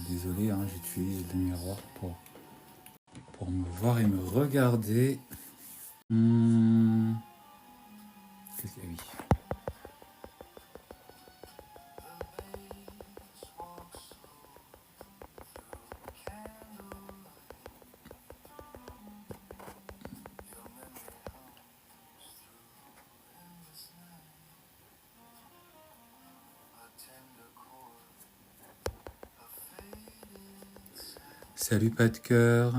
Désolé, hein, j'utilise le miroir pour me voir et me regarder. Oui. Salut pas de cœur.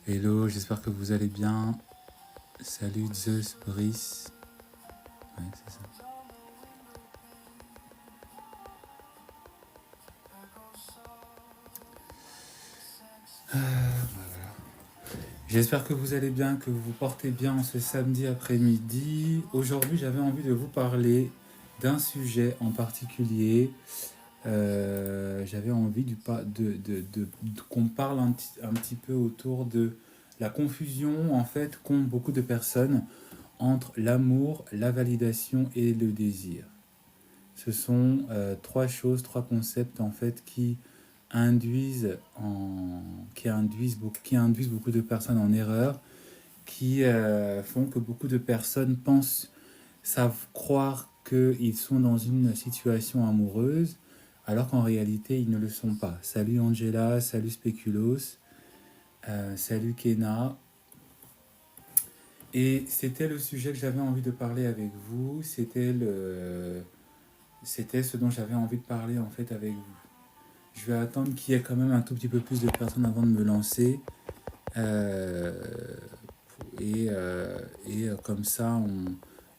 Hello, j'espère que vous allez bien. Salut Zeus, Brice. Ouais, c'est ça. J'espère que vous allez bien, que vous vous portez bien en ce samedi après-midi. Aujourd'hui, j'avais envie de vous parler d'un sujet en particulier. J'avais envie qu'on parle un petit peu autour de la confusion en fait qu'ont beaucoup de personnes entre l'amour, la validation et le désir. Ce sont trois concepts en fait qui induisent beaucoup de personnes en erreur, qui font que beaucoup de personnes savent croire qu'ils sont dans une situation amoureuse, alors qu'en réalité, ils ne le sont pas. Salut Angela, salut Speculos, salut Kena. Et c'était le sujet que j'avais envie de parler avec vous, c'était ce dont j'avais envie de parler en fait avec vous. Je vais attendre qu'il y ait quand même un tout petit peu plus de personnes avant de me lancer. Euh, comme ça,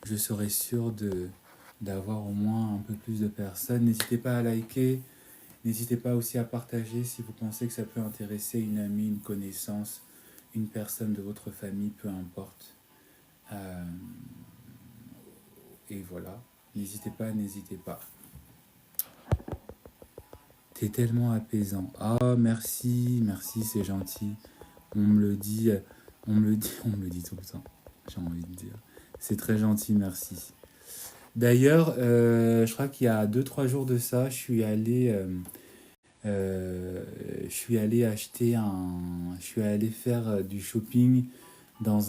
je serai sûr d'avoir au moins un peu plus de personnes. N'hésitez pas à liker, n'hésitez pas aussi à partager si vous pensez que ça peut intéresser une amie, une connaissance, une personne de votre famille, peu importe. Euh, et voilà, n'hésitez pas, n'hésitez pas. T'es tellement apaisant. Ah, merci, merci, c'est gentil. On me le dit, on me le dit, on me le dit tout le temps. J'ai envie de dire. C'est très gentil, merci. D'ailleurs, je crois qu'il y a 2-3 jours de ça, je suis allé je suis allé faire du shopping dans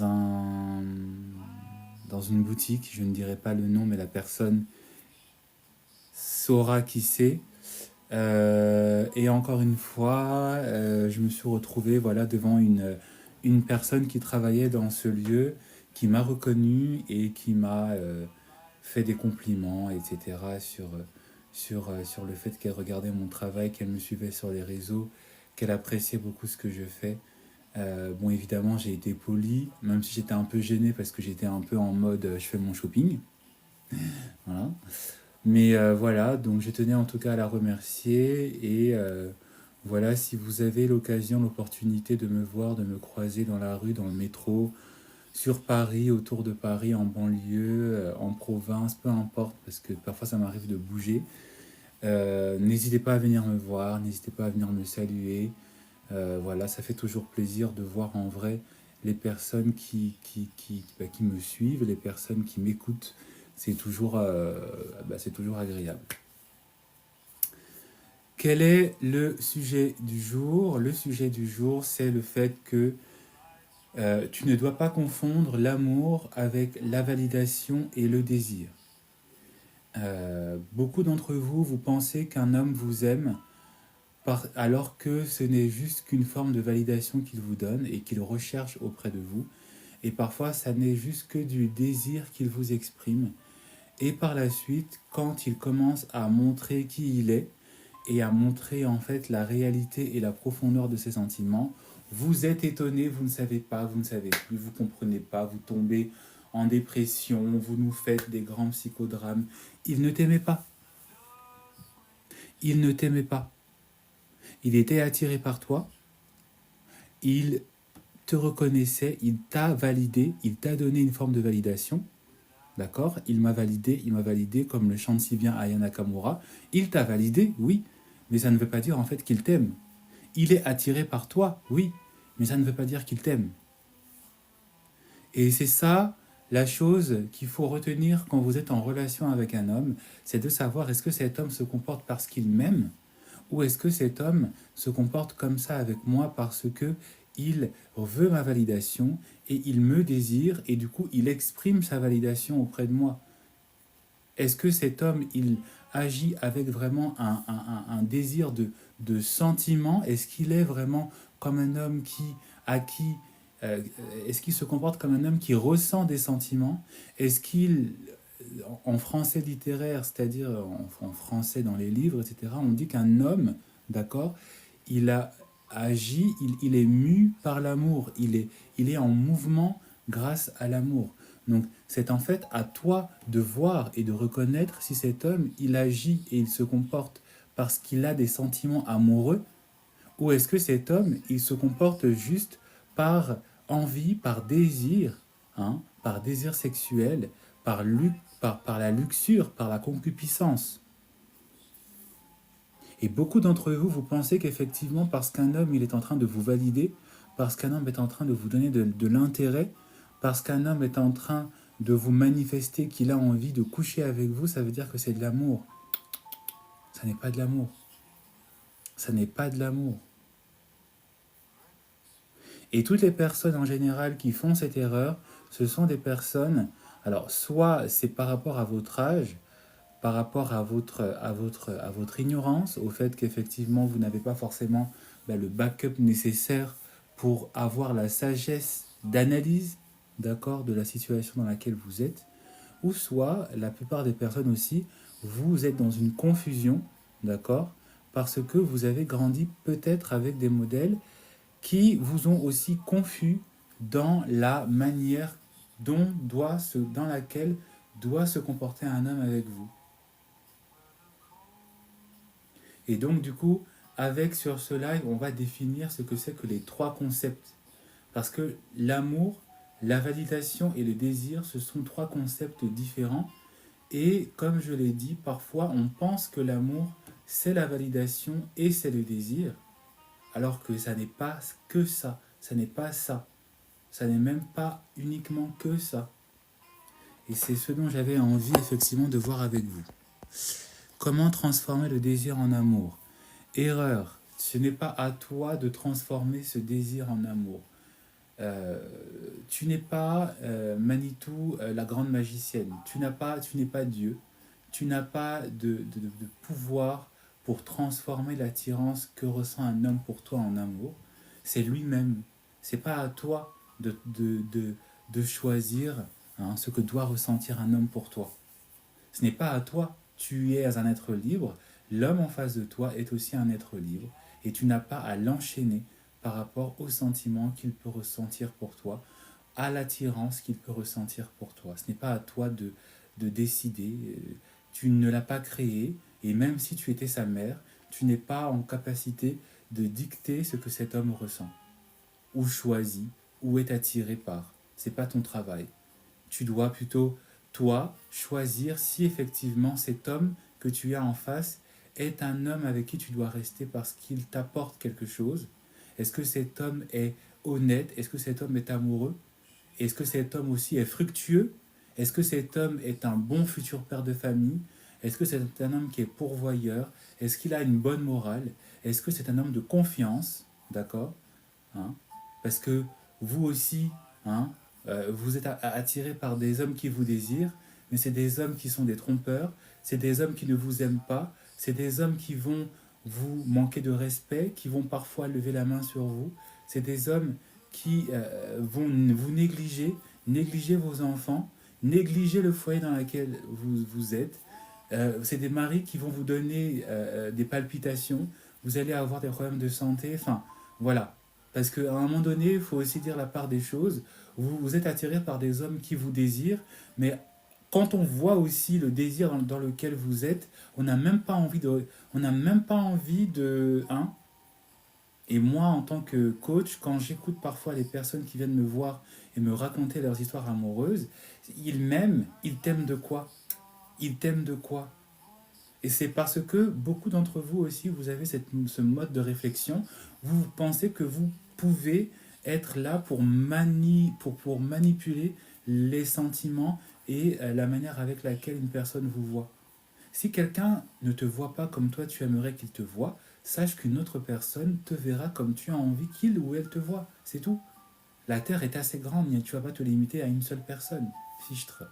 dans une boutique. Je ne dirai pas le nom, mais la personne saura qui c'est. Et encore une fois, je me suis retrouvé voilà, devant une personne qui travaillait dans ce lieu, qui m'a reconnu et qui m'a fait des compliments, etc. sur le fait qu'elle regardait mon travail, qu'elle me suivait sur les réseaux, qu'elle appréciait beaucoup ce que je fais. Bon, évidemment, j'ai été poli, même si j'étais un peu gêné parce que j'étais un peu en mode je fais mon shopping. Voilà. Mais voilà, donc je tenais en tout cas à la remercier et voilà, si vous avez l'occasion, l'opportunité de me voir, de me croiser dans la rue, dans le métro, sur Paris, autour de Paris, en banlieue, en province, peu importe, parce que parfois ça m'arrive de bouger, n'hésitez pas à venir me voir, n'hésitez pas à venir me saluer. Voilà, ça fait toujours plaisir de voir en vrai les personnes qui me suivent, les personnes qui m'écoutent. C'est toujours agréable. Quel est le sujet du jour? Le sujet du jour, c'est le fait que tu ne dois pas confondre l'amour avec la validation et le désir. Beaucoup d'entre vous, vous pensez qu'un homme vous aime alors que ce n'est juste qu'une forme de validation qu'il vous donne et qu'il recherche auprès de vous. Et parfois, ça n'est juste que du désir qu'il vous exprime. Et par la suite, quand il commence à montrer qui il est et à montrer en fait la réalité et la profondeur de ses sentiments, vous êtes étonné, vous ne savez pas, vous ne savez plus, vous ne comprenez pas, vous tombez en dépression, vous nous faites des grands psychodrames. Il ne t'aimait pas. Il ne t'aimait pas. Il était attiré par toi. Il te reconnaissait, il t'a validé, il t'a donné une forme de validation. D'accord? Il m'a validé comme le chante si bien Aya Nakamura. Il t'a validé, oui, mais ça ne veut pas dire en fait qu'il t'aime. Il est attiré par toi, oui, mais ça ne veut pas dire qu'il t'aime. Et c'est ça La chose qu'il faut retenir quand vous êtes en relation avec un homme, c'est de savoir est-ce que cet homme se comporte parce qu'il m'aime ou est-ce que cet homme se comporte comme ça avec moi parce que il veut ma validation et il me désire et du coup il exprime sa validation auprès de moi. Est-ce que cet homme, il agit avec vraiment un désir de sentiment? Est-ce qu'il est vraiment comme un homme à qui, euh, est-ce qu'il se comporte comme un homme qui ressent des sentiments? Est-ce qu'il, en français littéraire, c'est-à-dire en français dans les livres, etc., on dit qu'un homme, d'accord, il a agi, il est mu par l'amour, il est en mouvement grâce à l'amour. Donc c'est en fait à toi de voir et de reconnaître si cet homme, il agit et il se comporte parce qu'il a des sentiments amoureux, ou est-ce que cet homme, il se comporte juste par envie, par désir, hein, par désir sexuel, par la luxure, par la concupiscence. Et beaucoup d'entre vous, vous pensez qu'effectivement, parce qu'un homme, il est en train de vous valider, parce qu'un homme est en train de vous donner de l'intérêt, parce qu'un homme est en train de vous manifester qu'il a envie de coucher avec vous, ça veut dire que c'est de l'amour. Ça n'est pas de l'amour. Ça n'est pas de l'amour. Et toutes les personnes en général qui font cette erreur, ce sont des personnes, alors soit c'est par rapport à votre âge, par rapport à votre ignorance, au fait qu'effectivement vous n'avez pas forcément le backup nécessaire pour avoir la sagesse d'analyse, d'accord, de la situation dans laquelle vous êtes, ou soit la plupart des personnes aussi, vous êtes dans une confusion, d'accord, parce que vous avez grandi peut-être avec des modèles qui vous ont aussi confus dans la manière dans laquelle doit se comporter un homme avec vous. Et donc, du coup, avec sur ce live, on va définir ce que c'est que les trois concepts. Parce que l'amour, la validation et le désir, ce sont trois concepts différents. Et comme je l'ai dit, parfois on pense que l'amour, c'est la validation et c'est le désir, alors que ça n'est pas que ça. Ça n'est pas ça. Ça n'est même pas uniquement que ça. Et c'est ce dont j'avais envie effectivement de voir avec vous. Comment transformer le désir en amour? Erreur. Ce n'est pas à toi de transformer ce désir en amour. Euh, tu n'es pas Manitou, la grande magicienne. Tu n'es pas Dieu. Tu n'as pas de pouvoir pour transformer l'attirance que ressent un homme pour toi en amour. C'est lui-même. C'est pas à toi de choisir ce que doit ressentir un homme pour toi. Ce n'est pas à toi. Tu es un être libre. L'homme en face de toi est aussi un être libre. Et tu n'as pas à l'enchaîner par rapport aux sentiments qu'il peut ressentir pour toi, à l'attirance qu'il peut ressentir pour toi. Ce n'est pas à toi de décider. Tu ne l'as pas créé. Et même si tu étais sa mère, tu n'es pas en capacité de dicter ce que cet homme ressent, ou choisit, ou est attiré par. C'est pas ton travail. Tu dois plutôt, toi, choisir si effectivement cet homme que tu as en face est un homme avec qui tu dois rester parce qu'il t'apporte quelque chose. Est-ce que cet homme est honnête? Est-ce que cet homme est amoureux? Est-ce que cet homme aussi est fructueux? Est-ce que cet homme est un bon futur père de famille? Est-ce que c'est un homme qui est pourvoyeur? Est-ce qu'il a une bonne morale? Est-ce que c'est un homme de confiance? D'accord, hein? Parce que vous aussi, hein, vous êtes attiré par des hommes qui vous désirent, mais c'est des hommes qui sont des trompeurs, c'est des hommes qui ne vous aiment pas, c'est des hommes qui vont vous manquer de respect, qui vont parfois lever la main sur vous, c'est des hommes qui vont vous négliger vos enfants, négliger le foyer dans lequel vous êtes. C'est des maris qui vont vous donner des palpitations, vous allez avoir des problèmes de santé, enfin voilà. Parce qu'à un moment donné, il faut aussi dire la part des choses. Vous êtes attiré par des hommes qui vous désirent, mais quand on voit aussi le désir dans lequel vous êtes, on n'a même pas envie de, on n'a même pas envie de, hein. Et moi, en tant que coach, quand j'écoute parfois les personnes qui viennent me voir et me raconter leurs histoires amoureuses, ils m'aiment, ils t'aiment de quoi? Ils t'aiment de quoi? Et c'est parce que beaucoup d'entre vous aussi, vous avez ce mode de réflexion. Vous pensez que vous pouvez être là pour manipuler les sentiments et la manière avec laquelle une personne vous voit. Si quelqu'un ne te voit pas comme toi tu aimerais qu'il te voie, sache qu'une autre personne te verra comme tu as envie qu'il ou elle te voie. C'est tout. La Terre est assez grande, mais tu ne vas pas te limiter à une seule personne. Fichtre.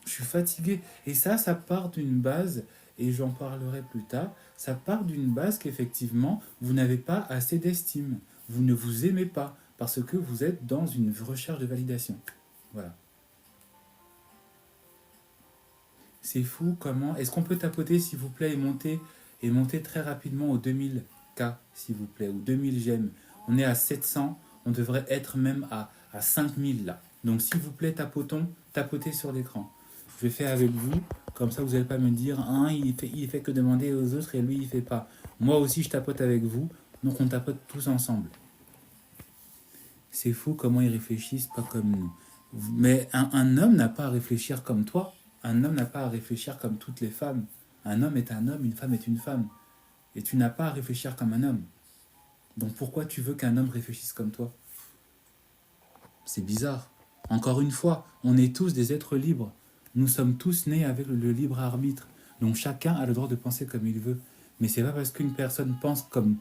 Je suis fatigué. Et ça part d'une base, et j'en parlerai plus tard, ça part d'une base qu'effectivement, vous n'avez pas assez d'estime. Vous ne vous aimez pas, parce que vous êtes dans une recherche de validation. Voilà. C'est fou comment... Est-ce qu'on peut tapoter, s'il vous plaît, et monter très rapidement aux 2000 K, s'il vous plaît, ou 2000 j'aime. On est à 700, on devrait être même à 5000 là. Donc, s'il vous plaît, tapotez sur l'écran. Je vais faire avec vous, comme ça vous n'allez pas me dire, hein, il fait que demander aux autres et lui, il fait pas. Moi aussi, je tapote avec vous, donc on tapote tous ensemble. C'est fou comment ils réfléchissent pas comme nous. Mais un homme n'a pas à réfléchir comme toi. Un homme n'a pas à réfléchir comme toutes les femmes. Un homme est un homme, une femme est une femme. Et tu n'as pas à réfléchir comme un homme. Donc pourquoi tu veux qu'un homme réfléchisse comme toi? C'est bizarre. Encore une fois, on est tous des êtres libres. Nous sommes tous nés avec le libre arbitre. Donc chacun a le droit de penser comme il veut. Mais c'est pas parce qu'une personne pense comme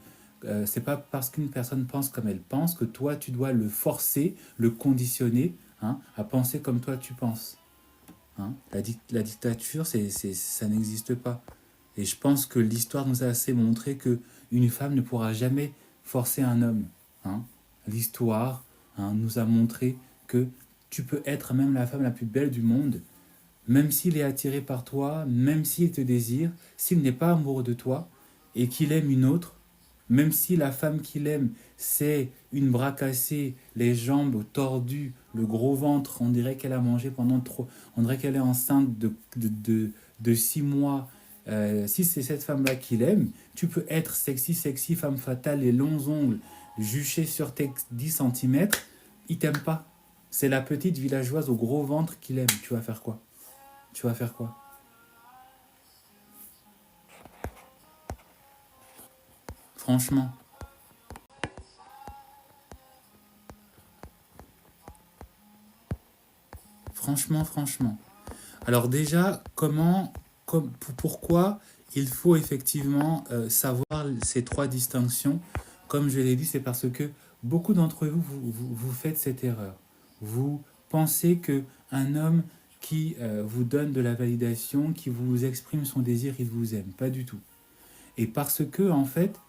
c'est pas parce qu'une personne pense comme elle pense que toi tu dois le forcer, le conditionner, hein, à penser comme toi tu penses. Hein. La dictature, ça n'existe pas. Et je pense que l'histoire nous a assez montré que une femme ne pourra jamais forcer un homme. Hein. L'histoire, hein, nous a montré que tu peux être même la femme la plus belle du monde, même s'il est attiré par toi, même s'il te désire, s'il n'est pas amoureux de toi et qu'il aime une autre, même si la femme qu'il aime, c'est une bras cassée, les jambes tordues, le gros ventre, on dirait qu'elle a mangé pendant trop, on dirait qu'elle est enceinte de 6 mois. Si c'est cette femme-là qu'il aime, tu peux être sexy, sexy, femme fatale, les longs ongles, juchés sur tes 10 centimètres, il t'aime pas. C'est la petite villageoise au gros ventre qu'il aime. Tu vas faire quoi? Tu vas faire quoi? Franchement, franchement. Alors déjà, pourquoi il faut effectivement savoir ces trois distinctions? Comme je l'ai dit, c'est parce que beaucoup d'entre vous, vous faites cette erreur. Vous pensez que un homme qui vous donne de la validation, qui vous exprime son désir, il vous aime. Pas du tout. Et parce que, en fait,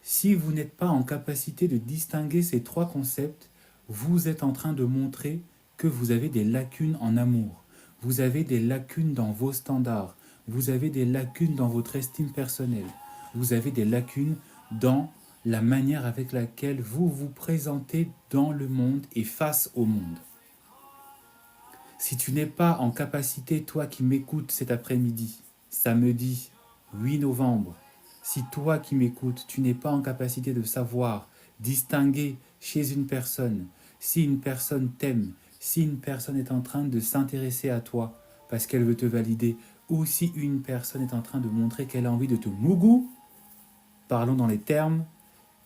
si vous n'êtes pas en capacité de distinguer ces trois concepts, vous êtes en train de montrer que vous avez des lacunes en amour. Vous avez des lacunes dans vos standards. Vous avez des lacunes dans votre estime personnelle. Vous avez des lacunes dans la manière avec laquelle vous vous présentez dans le monde et face au monde. Si tu n'es pas en capacité, toi qui m'écoutes cet après-midi, samedi 8 novembre, si toi qui m'écoutes, tu n'es pas en capacité de savoir distinguer chez une personne, si une personne t'aime, si une personne est en train de s'intéresser à toi parce qu'elle veut te valider, ou si une personne est en train de montrer qu'elle a envie de te mougou, parlons dans les termes,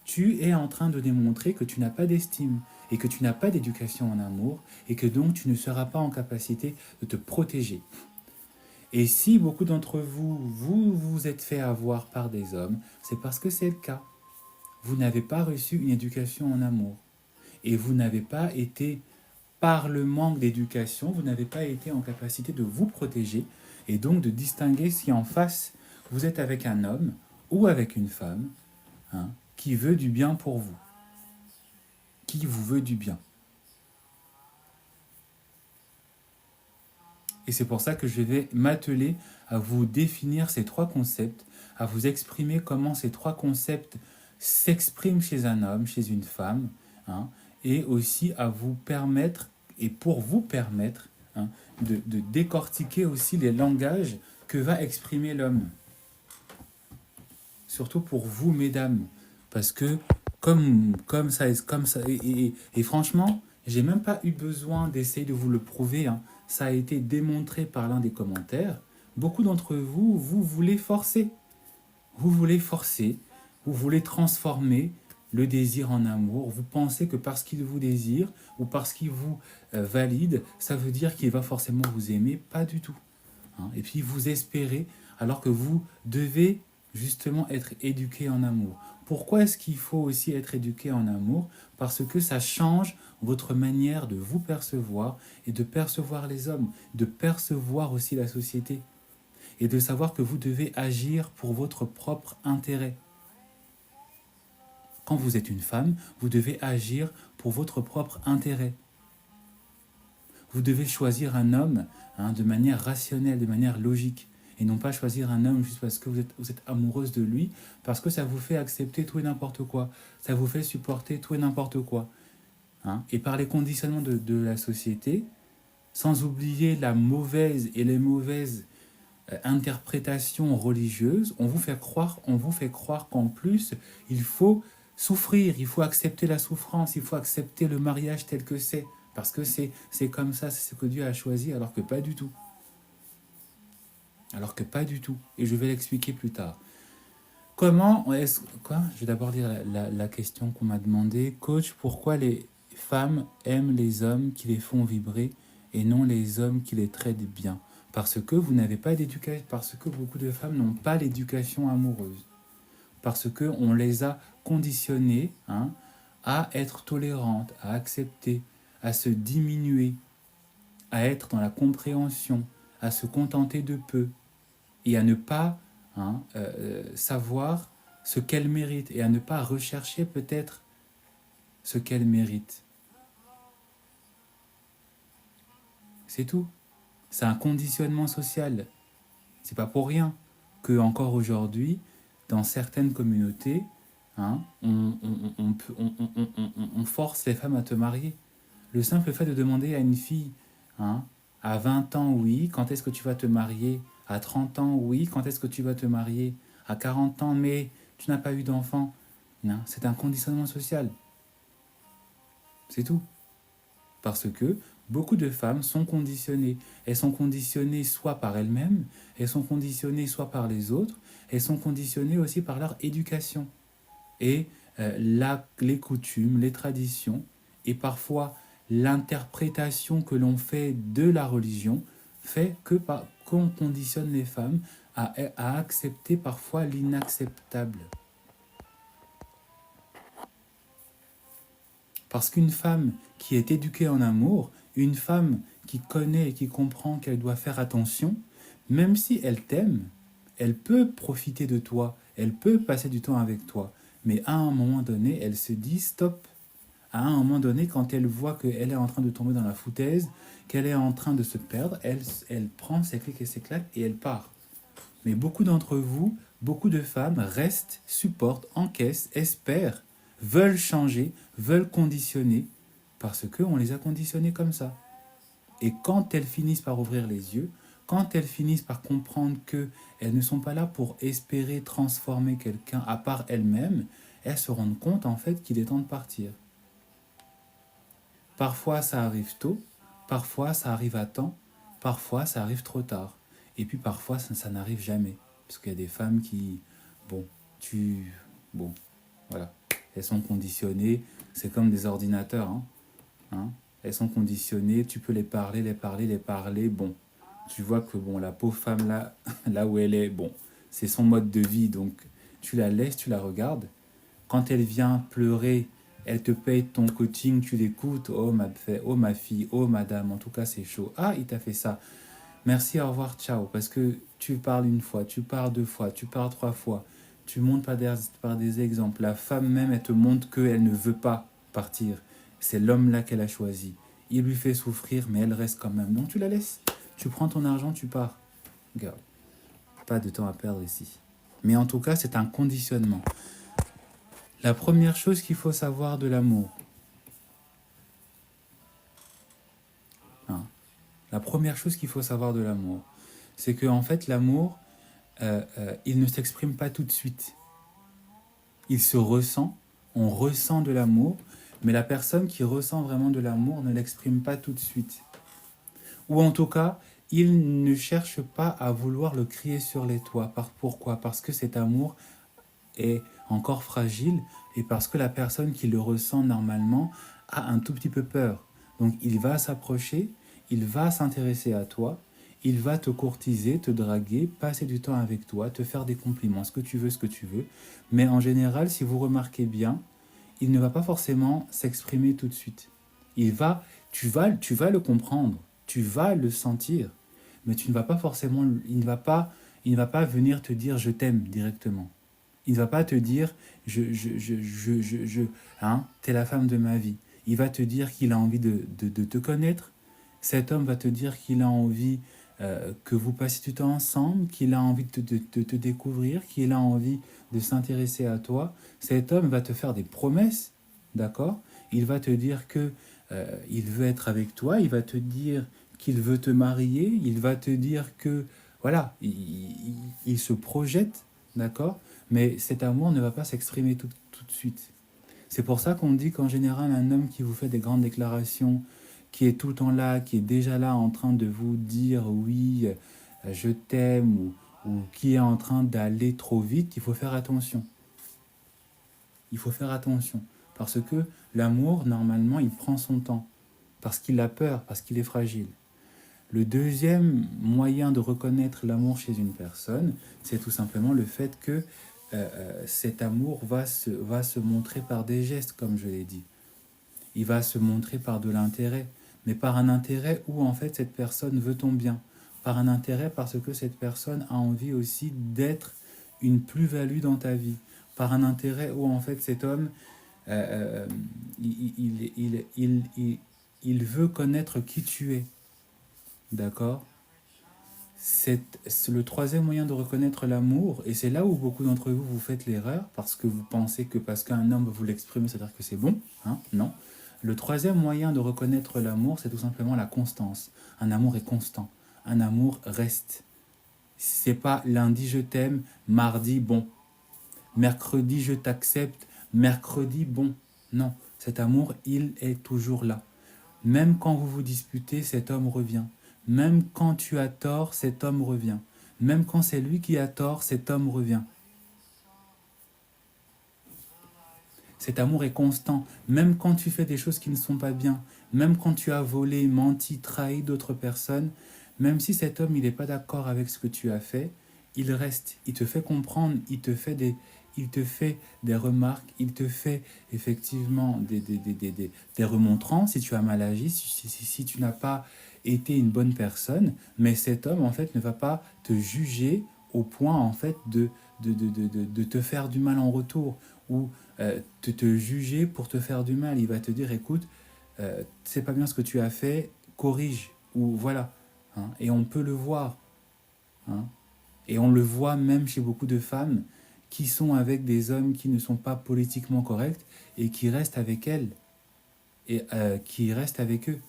tu es en train de démontrer que tu n'as pas d'estime et que tu n'as pas d'éducation en amour et que donc tu ne seras pas en capacité de te protéger. Et si beaucoup d'entre vous, vous êtes fait avoir par des hommes, c'est parce que c'est le cas. Vous n'avez pas reçu une éducation en amour. Et vous n'avez pas été, par le manque d'éducation, vous n'avez pas été en capacité de vous protéger et donc de distinguer si en face, vous êtes avec un homme ou avec une femme, hein, qui veut du bien pour vous, qui vous veut du bien. Et c'est pour ça que je vais m'atteler à vous définir ces trois concepts, à vous exprimer comment ces trois concepts s'expriment chez un homme, chez une femme, hein, et aussi à vous permettre, et pour vous permettre, hein, de décortiquer aussi les langages que va exprimer l'homme. Surtout pour vous, mesdames, parce que comme ça, et franchement, j'ai même pas eu besoin d'essayer de vous le prouver, hein. Ça a été démontré par l'un des commentaires. Beaucoup d'entre vous, vous voulez forcer, vous voulez transformer le désir en amour, vous pensez que parce qu'il vous désire ou parce qu'il vous valide, ça veut dire qu'il va forcément vous aimer. Pas du tout. Hein. Et puis vous espérez, alors que vous devez justement être éduqué en amour. Pourquoi est-ce qu'il faut aussi être éduqué en amour? Parce que ça change votre manière de vous percevoir et de percevoir les hommes, de percevoir aussi la société et de savoir que vous devez agir pour votre propre intérêt. Quand vous êtes une femme, vous devez agir pour votre propre intérêt. Vous devez choisir un homme de manière rationnelle, de manière logique. Et non pas choisir un homme juste parce que vous êtes amoureuse de lui, parce que ça vous fait accepter tout et n'importe quoi. Ça vous fait supporter tout et n'importe quoi. Et par les conditionnements de la société, sans oublier la mauvaise et les mauvaises interprétations religieuses, on vous fait croire qu'en plus, il faut souffrir, il faut accepter la souffrance, il faut accepter le mariage tel que c'est. Parce que c'est comme ça, c'est ce que Dieu a choisi, alors que pas du tout. Alors que pas du tout. Et je vais l'expliquer plus tard. Comment est-ce... Quoi? Je vais d'abord lire la question qu'on m'a demandé. Coach, pourquoi les femmes aiment les hommes qui les font vibrer et non les hommes qui les traitent bien? Parce que vous n'avez pas d'éducation, parce que beaucoup de femmes n'ont pas l'éducation amoureuse. Parce qu'on les a conditionnées à être tolérantes, à accepter, à se diminuer, à être dans la compréhension, à se contenter de peu et à ne pas savoir ce qu'elles méritent et à ne pas rechercher peut-être ce qu'elles méritent. C'est tout. C'est un conditionnement social. C'est pas pour rien que encore aujourd'hui, dans certaines communautés, on force les femmes à te marier. Le simple fait de demander à une fille, à 20 ans, oui, quand est-ce que tu vas te marier? À 30 ans, oui, quand est-ce que tu vas te marier? À 40 ans, mais tu n'as pas eu d'enfant. Non, c'est un conditionnement social. C'est tout. Parce que beaucoup de femmes sont conditionnées. Elles sont conditionnées soit par elles-mêmes, elles sont conditionnées soit par les autres, elles sont conditionnées aussi par leur éducation. Et les coutumes, les traditions, et parfois l'interprétation que l'on fait de la religion fait qu'on conditionne les femmes à accepter parfois l'inacceptable. Parce qu'une femme qui est éduquée en amour, une femme qui connaît et qui comprend qu'elle doit faire attention, même si elle t'aime, elle peut profiter de toi, elle peut passer du temps avec toi. Mais à un moment donné, elle se dit stop. À un moment donné, quand elle voit qu'elle est en train de tomber dans la foutaise, qu'elle est en train de se perdre, elle prend ses clics et ses claques et elle part. Mais beaucoup d'entre vous, beaucoup de femmes restent, supportent, encaissent, espèrent, veulent changer, veulent conditionner, parce qu'on les a conditionnés comme ça. Et quand elles finissent par ouvrir les yeux, quand elles finissent par comprendre qu'elles ne sont pas là pour espérer transformer quelqu'un à part elles-mêmes, elles se rendent compte en fait qu'il est temps de partir. Parfois ça arrive tôt, parfois ça arrive à temps, parfois ça arrive trop tard. Et puis parfois ça n'arrive jamais. Parce qu'il y a des femmes qui, voilà, elles sont conditionnées, c'est comme des ordinateurs, elles sont conditionnées, tu peux les parler, bon, tu vois que la pauvre femme là où elle est, c'est son mode de vie, donc tu la laisses, tu la regardes. Quand elle vient pleurer, elle te paye ton coaching, tu l'écoutes, oh ma fille, oh madame, en tout cas c'est chaud, ah il t'a fait ça, merci, au revoir, ciao, parce que tu parles une fois, tu parles deux fois, tu parles trois fois, tu montres par des exemples, la femme même elle te montre qu'elle ne veut pas partir, c'est l'homme là qu'elle a choisi, il lui fait souffrir mais elle reste quand même, donc tu la laisses, tu prends ton argent, tu pars, regarde, pas de temps à perdre ici, mais en tout cas c'est un conditionnement. La première chose qu'il faut savoir de l'amour, la première chose qu'il faut savoir de l'amour, c'est que en fait l'amour, il ne s'exprime pas tout de suite. Il se ressent, on ressent de l'amour, mais la personne qui ressent vraiment de l'amour ne l'exprime pas tout de suite. Ou en tout cas, il ne cherche pas à vouloir le crier sur les toits. Pourquoi? Parce que cet amour est encore fragile et parce que la personne qui le ressent normalement a un tout petit peu peur. Donc il va s'approcher, il va s'intéresser à toi, il va te courtiser, te draguer, passer du temps avec toi, te faire des compliments, ce que tu veux. Mais en général, si vous remarquez bien, il ne va pas forcément s'exprimer tout de suite. Tu vas le comprendre, tu vas le sentir, mais tu ne vas pas forcément, il ne va pas venir te dire je t'aime directement. Il ne va pas te dire hein, t'es la femme de ma vie. Il va te dire qu'il a envie de te connaître. Cet homme va te dire qu'il a envie que vous passiez du temps ensemble, qu'il a envie de te découvrir, qu'il a envie de s'intéresser à toi. Cet homme va te faire des promesses, d'accord? Il va te dire que il veut être avec toi, il va te dire qu'il veut te marier, il va te dire que, voilà, il se projette, d'accord? Mais cet amour ne va pas s'exprimer tout de suite. C'est pour ça qu'on dit qu'en général, un homme qui vous fait des grandes déclarations, qui est tout le temps là, qui est déjà là en train de vous dire oui, je t'aime, ou qui est en train d'aller trop vite, il faut faire attention. Il faut faire attention. Parce que l'amour, normalement, il prend son temps. Parce qu'il a peur, parce qu'il est fragile. Le deuxième moyen de reconnaître l'amour chez une personne, c'est tout simplement le fait que cet amour va se montrer par des gestes, comme je l'ai dit. Il va se montrer par de l'intérêt, mais par un intérêt où en fait cette personne veut ton bien. Par un intérêt parce que cette personne a envie aussi d'être une plus-value dans ta vie. Par un intérêt où en fait cet homme, euh, euh, il veut connaître qui tu es. D'accord? C'est le troisième moyen de reconnaître l'amour, et c'est là où beaucoup d'entre vous vous faites l'erreur, parce que vous pensez que parce qu'un homme vous l'exprime, c'est-à-dire que c'est bon, hein? Non. Le troisième moyen de reconnaître l'amour, c'est tout simplement la constance. Un amour est constant. Un amour reste. C'est pas lundi je t'aime, mardi bon, mercredi je t'accepte, mercredi bon. Non, cet amour, il est toujours là. Même quand vous vous disputez, cet homme revient. Même quand tu as tort, cet homme revient. Même quand c'est lui qui a tort, cet homme revient. Cet amour est constant. Même quand tu fais des choses qui ne sont pas bien, même quand tu as volé, menti, trahi d'autres personnes, même si cet homme il n'est pas d'accord avec ce que tu as fait, il reste, il te fait comprendre, il te fait des remarques, il te fait effectivement des remontrances si tu as mal agi, si tu n'as pas été une bonne personne, mais cet homme en fait ne va pas te juger au point en fait de te faire du mal en retour, ou de te juger pour te faire du mal. Il va te dire, écoute, c'est pas bien ce que tu as fait, corrige, ou voilà. Hein. Et on peut le voir. Hein. Et on le voit même chez beaucoup de femmes qui sont avec des hommes qui ne sont pas politiquement corrects et qui restent avec elles, et qui restent avec eux.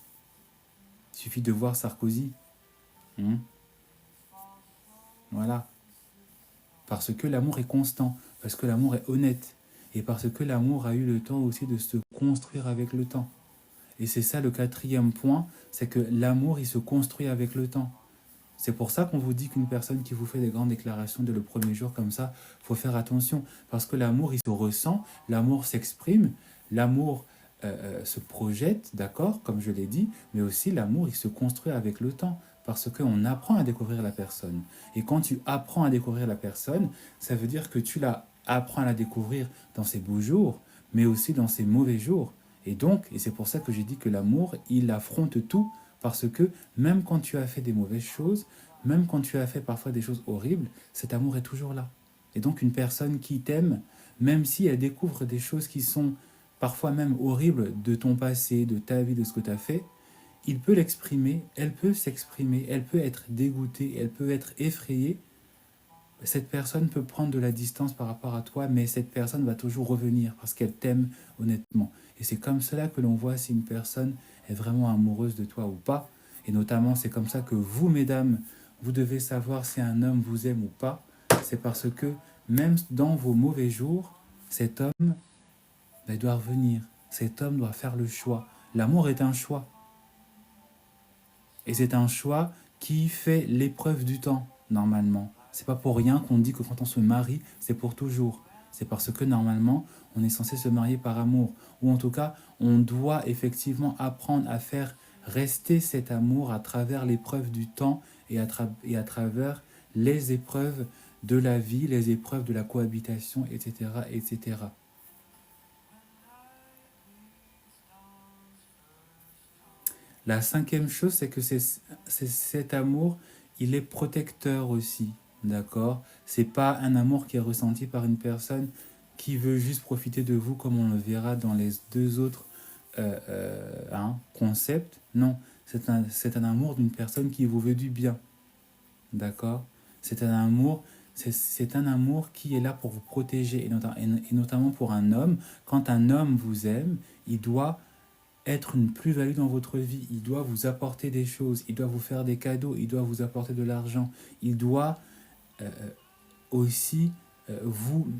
Il suffit de voir Sarkozy. Hein. Voilà. Parce que l'amour est constant, parce que l'amour est honnête, et parce que l'amour a eu le temps aussi de se construire avec le temps. Et c'est ça le quatrième point, c'est que l'amour, il se construit avec le temps. C'est pour ça qu'on vous dit qu'une personne qui vous fait des grandes déclarations dès le premier jour comme ça, faut faire attention. Parce que l'amour, il se ressent, l'amour s'exprime, l'amour se projette, d'accord, comme je l'ai dit, mais aussi l'amour, il se construit avec le temps. Parce qu'on apprend à découvrir la personne. Et quand tu apprends à découvrir la personne, ça veut dire que apprends à la découvrir dans ses beaux jours, mais aussi dans ses mauvais jours. Et donc, et c'est pour ça que j'ai dit que l'amour, il affronte tout, parce que même quand tu as fait des mauvaises choses, même quand tu as fait parfois des choses horribles, cet amour est toujours là. Et donc une personne qui t'aime, même si elle découvre des choses qui sont parfois même horribles de ton passé, de ta vie, de ce que tu as fait, il peut l'exprimer, elle peut s'exprimer, elle peut être dégoûtée, elle peut être effrayée. Cette personne peut prendre de la distance par rapport à toi, mais cette personne va toujours revenir parce qu'elle t'aime honnêtement. Et c'est comme cela que l'on voit si une personne est vraiment amoureuse de toi ou pas. Et notamment, c'est comme ça que vous, mesdames, vous devez savoir si un homme vous aime ou pas. C'est parce que même dans vos mauvais jours, cet homme doit revenir. Cet homme doit faire le choix. L'amour est un choix. Et c'est un choix qui fait l'épreuve du temps, normalement. C'est pas pour rien qu'on dit que quand on se marie, c'est pour toujours. C'est parce que normalement, on est censé se marier par amour. Ou en tout cas, on doit effectivement apprendre à faire rester cet amour à travers l'épreuve du temps et à travers les épreuves de la vie, les épreuves de la cohabitation, etc., etc. La cinquième chose, c'est que cet amour, il est protecteur aussi, d'accord? C'est pas un amour qui est ressenti par une personne qui veut juste profiter de vous, comme on le verra dans les deux autres concepts. Non, c'est un amour d'une personne qui vous veut du bien, d'accord? C'est un amour, c'est un amour qui est là pour vous protéger, et notamment pour un homme. Quand un homme vous aime, il doit être une plus-value dans votre vie. Il doit vous apporter des choses, il doit vous faire des cadeaux, il doit vous apporter de l'argent, il doit aussi vous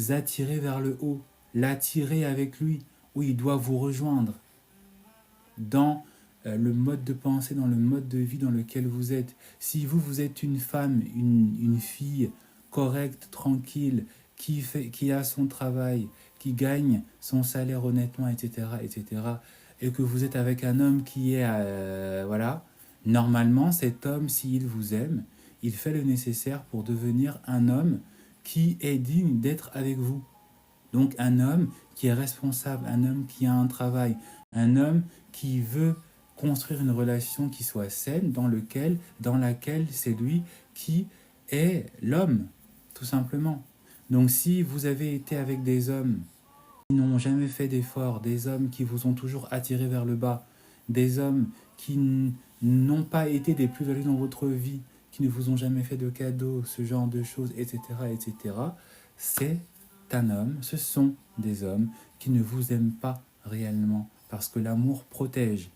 attirer vers le haut, l'attirer avec lui, où il doit vous rejoindre dans le mode de pensée, dans le mode de vie dans lequel vous êtes. Si vous, vous êtes une femme, une fille correcte, tranquille, qui a son travail, qui gagne son salaire honnêtement, etc., etc., et que vous êtes avec un homme qui est, voilà, normalement, cet homme, s'il vous aime, il fait le nécessaire pour devenir un homme qui est digne d'être avec vous. Donc un homme qui est responsable, un homme qui a un travail, un homme qui veut construire une relation qui soit saine, dans laquelle c'est lui qui est l'homme, tout simplement. Donc si vous avez été avec des hommes qui n'ont jamais fait d'efforts, des hommes qui vous ont toujours attiré vers le bas, des hommes qui n'ont pas été des plus-values dans votre vie, qui ne vous ont jamais fait de cadeaux, ce genre de choses, etc., etc., c'est un homme, ce sont des hommes qui ne vous aiment pas réellement, parce que l'amour protège.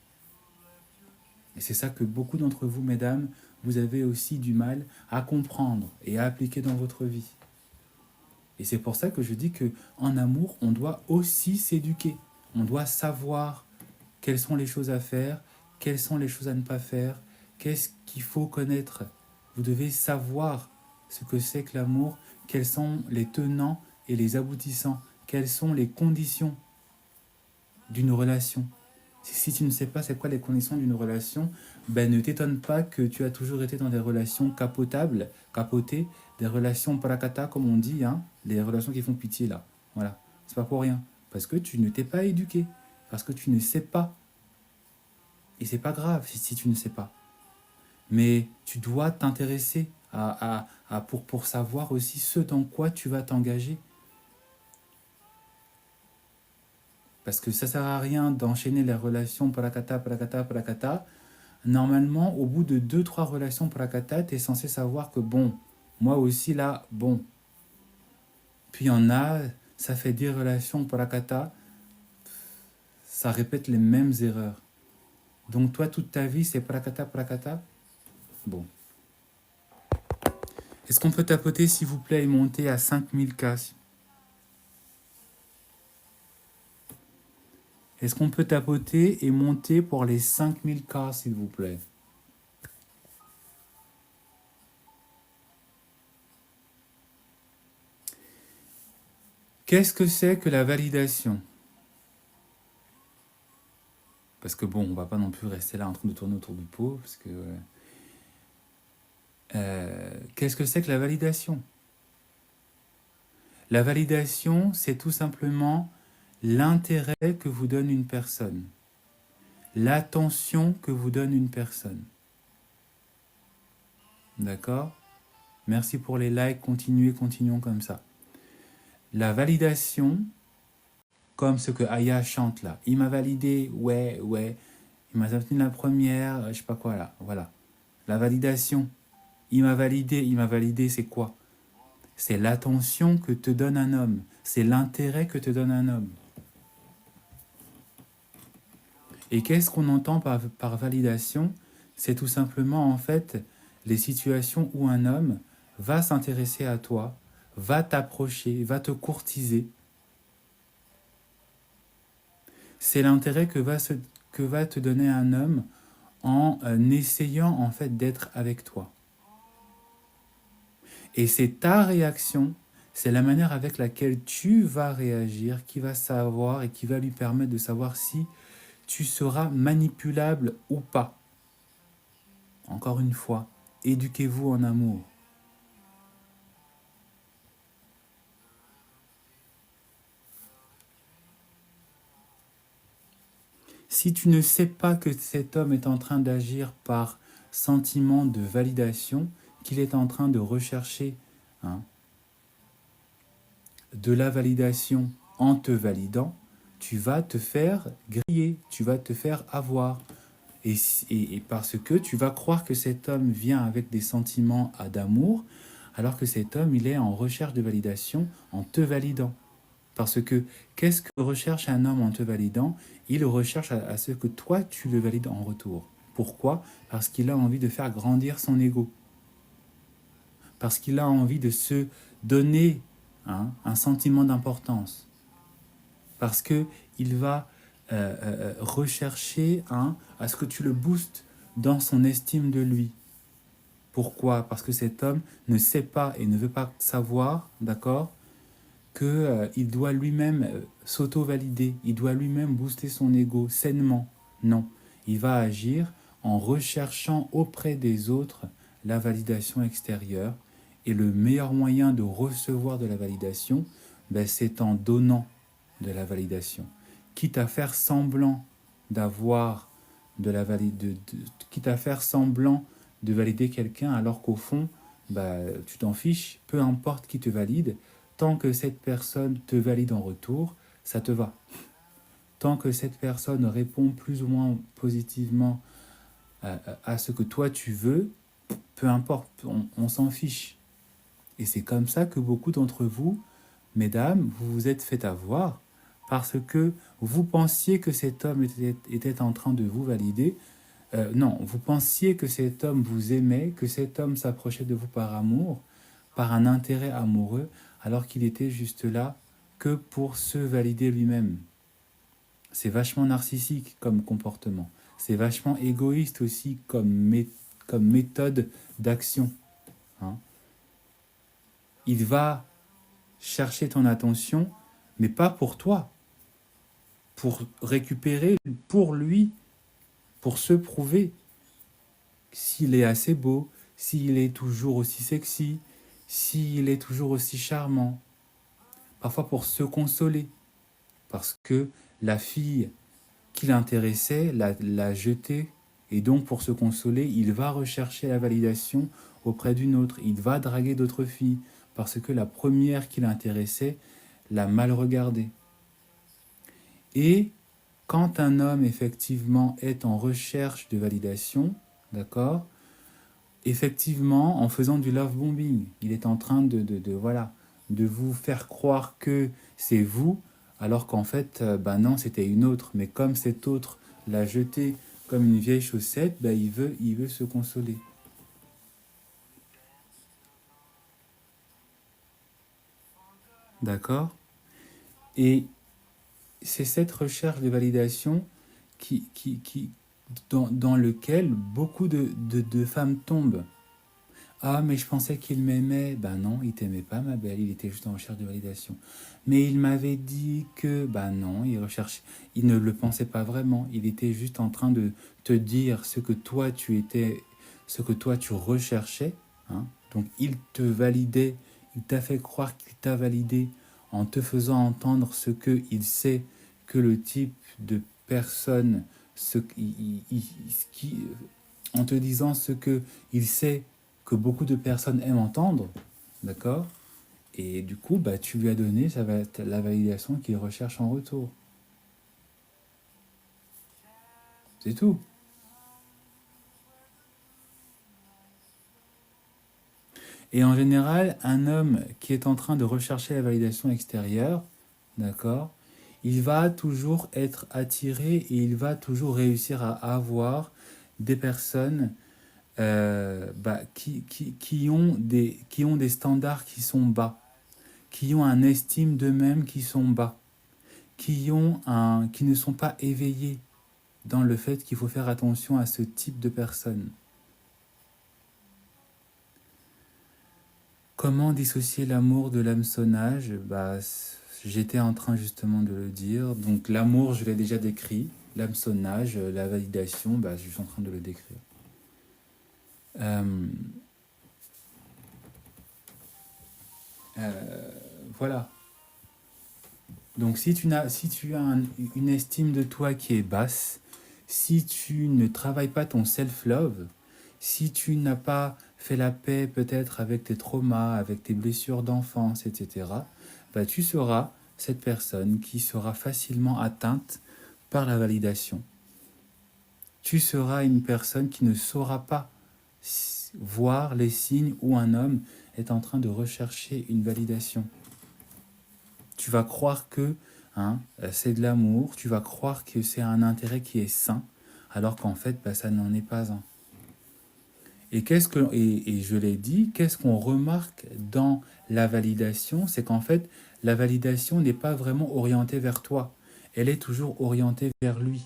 Et c'est ça que beaucoup d'entre vous, mesdames, vous avez aussi du mal à comprendre et à appliquer dans votre vie. Et c'est pour ça que je dis que en amour, on doit aussi s'éduquer. On doit savoir quelles sont les choses à faire, quelles sont les choses à ne pas faire, qu'est-ce qu'il faut connaître. Vous devez savoir ce que c'est que l'amour, quels sont les tenants et les aboutissants, quelles sont les conditions d'une relation. Si tu ne sais pas c'est quoi les conditions d'une relation, ben ne t'étonne pas que tu as toujours été dans des relations capotables, capotées, des relations prakata comme on dit, hein, des relations qui font pitié là. Voilà, c'est pas pour rien. Parce que tu ne t'es pas éduqué, parce que tu ne sais pas. Et c'est pas grave si tu ne sais pas. Mais tu dois t'intéresser pour savoir aussi ce dans quoi tu vas t'engager. Parce que ça sert à rien d'enchaîner les relations prakata, prakata, prakata. Normalement, au bout de 2-3 relations prakata, tu es censé savoir que bon, moi aussi là, bon. Puis il y en a, ça fait 10 relations prakata, ça répète les mêmes erreurs. Donc toi, toute ta vie, c'est prakata, prakata. Bon. Est-ce qu'on peut tapoter, s'il vous plaît, et monter à 5000K? Est-ce qu'on peut tapoter et monter pour les 5000K, s'il vous plaît? Qu'est-ce que c'est que la validation? Parce que bon, on va pas non plus rester là en train de tourner autour du pot, parce que... qu'est-ce que c'est que la validation? La validation, c'est tout simplement l'intérêt que vous donne une personne, l'attention que vous donne une personne. D'accord? Merci pour les likes, continuons comme ça. La validation, comme ce que Aya chante là. Il m'a validé, ouais, ouais. Il m'a obtenu la première, je sais pas quoi là. Voilà. La validation. Il m'a validé, c'est quoi? C'est l'attention que te donne un homme. C'est l'intérêt que te donne un homme. Et qu'est-ce qu'on entend par validation? C'est tout simplement en fait les situations où un homme va s'intéresser à toi, va t'approcher, va te courtiser. C'est l'intérêt que va te donner un homme en essayant en fait d'être avec toi. Et c'est ta réaction, C'est la manière avec laquelle tu vas réagir qui va savoir et qui va lui permettre de savoir si tu seras manipulable ou pas. Encore une fois, éduquez-vous en amour. Si tu ne sais pas que cet homme est en train d'agir par sentiment de validation, qu'il est en train de rechercher hein, de la validation en te validant, tu vas te faire griller, tu vas te faire avoir. Et parce que tu vas croire que cet homme vient avec des sentiments d'amour, alors que cet homme, il est en recherche de validation en te validant. Parce que qu'est-ce que recherche un homme en te validant? Il recherche à ce que toi, tu le valides en retour. Pourquoi? Parce qu'il a envie de faire grandir son ego. Parce qu'il a envie de se donner un sentiment d'importance. Parce qu'il va rechercher à ce que tu le boostes dans son estime de lui. Pourquoi? Parce que cet homme ne sait pas et ne veut pas savoir, d'accord, qu'il doit lui-même s'auto-valider, il doit lui-même booster son ego sainement. Non, il va agir en recherchant auprès des autres la validation extérieure. Et le meilleur moyen de recevoir de la validation, c'est en donnant de la validation. Quitte à faire semblant d'avoir de la validation, quitte à faire semblant de valider quelqu'un alors qu'au fond, tu t'en fiches, peu importe qui te valide, tant que cette personne te valide en retour, ça te va. Tant que cette personne répond plus ou moins positivement à ce que toi tu veux, peu importe, on s'en fiche. Et c'est comme ça que beaucoup d'entre vous, mesdames, vous vous êtes fait avoir parce que vous pensiez que cet homme était en train de vous valider. Non, vous pensiez que cet homme vous aimait, que cet homme s'approchait de vous par amour, par un intérêt amoureux, alors qu'il était juste là que pour se valider lui-même. C'est vachement narcissique comme comportement. C'est vachement égoïste aussi comme méthode d'action. Hein. Il va chercher ton attention, mais pas pour toi, pour récupérer pour lui, pour se prouver s'il est assez beau, s'il est toujours aussi sexy, s'il est toujours aussi charmant. Parfois pour se consoler, parce que la fille qui l'intéressait l'a jetée, et donc pour se consoler, il va rechercher la validation auprès d'une autre. Il va draguer d'autres filles, parce que la première qui l'intéressait l'a mal regardée. Et quand un homme, effectivement, est en recherche de validation, d'accord, effectivement, en faisant du love bombing, il est en train de vous faire croire que c'est vous, alors qu'en fait, non, c'était une autre. Mais comme cette autre l'a jeté comme une vieille chaussette, il veut se consoler. D'accord? Et c'est cette recherche de validation dans lequel beaucoup de femmes tombent. Ah, mais je pensais qu'il m'aimait. Ben non, il t'aimait pas, ma belle. Il était juste en recherche de validation. Mais il m'avait dit que, ben non, il ne le pensait pas vraiment. Il était juste en train de te dire ce que toi tu étais, ce que toi tu recherchais. Hein. Donc il te validait, il t'a fait croire qu'il t'a validé en te faisant entendre ce que il sait que le type de personne, en te disant ce que il sait que beaucoup de personnes aiment entendre, d'accord? Et du coup, tu lui as donné la validation qu'il recherche en retour. C'est tout. Et en général, un homme qui est en train de rechercher la validation extérieure, d'accord, il va toujours être attiré et il va toujours réussir à avoir des personnes qui ont des standards qui sont bas, qui ont un estime d'eux-mêmes qui sont bas, qui ne sont pas éveillés dans le fait qu'il faut faire attention à ce type de personnes. Comment dissocier l'amour de l'hameçonnage? J'étais en train justement de le dire. Donc l'amour, je l'ai déjà décrit. L'hameçonnage, la validation, je suis en train de le décrire. Euh, voilà. Donc si tu as une estime de toi qui est basse, si tu ne travailles pas ton self-love, si tu n'as pas fait la paix peut-être avec tes traumas, avec tes blessures d'enfance, etc., tu seras cette personne qui sera facilement atteinte par la validation. Tu seras une personne qui ne saura pas voir les signes où un homme est en train de rechercher une validation. Tu vas croire que c'est de l'amour, tu vas croire que c'est un intérêt qui est sain, alors qu'en fait, ça n'en est pas un. Et je l'ai dit, qu'est-ce qu'on remarque dans la validation? C'est qu'en fait, la validation n'est pas vraiment orientée vers toi. Elle est toujours orientée vers lui.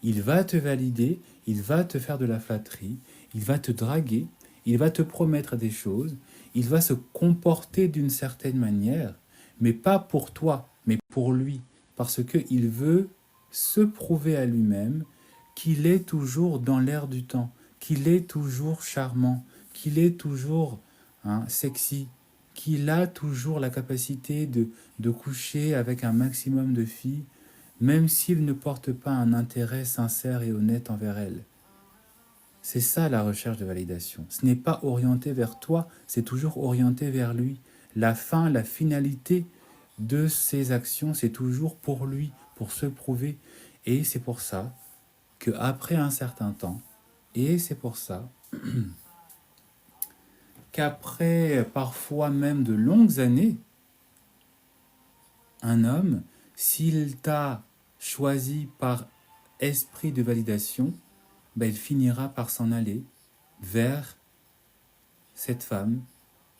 Il va te valider, il va te faire de la flatterie, il va te draguer, il va te promettre des choses, il va se comporter d'une certaine manière, mais pas pour toi, mais pour lui, parce qu'il veut se prouver à lui-même qu'il est toujours dans l'air du temps, qu'il est toujours charmant, qu'il est toujours sexy, qu'il a toujours la capacité de coucher avec un maximum de filles, même s'il ne porte pas un intérêt sincère et honnête envers elles. C'est ça la recherche de validation. Ce n'est pas orienté vers toi, c'est toujours orienté vers lui. La fin, la finalité de ses actions, c'est toujours pour lui, pour se prouver. Et c'est pour ça qu'après un certain temps, et c'est pour ça qu'après parfois même de longues années, un homme, s'il t'a choisi par esprit de validation, il finira par s'en aller vers cette femme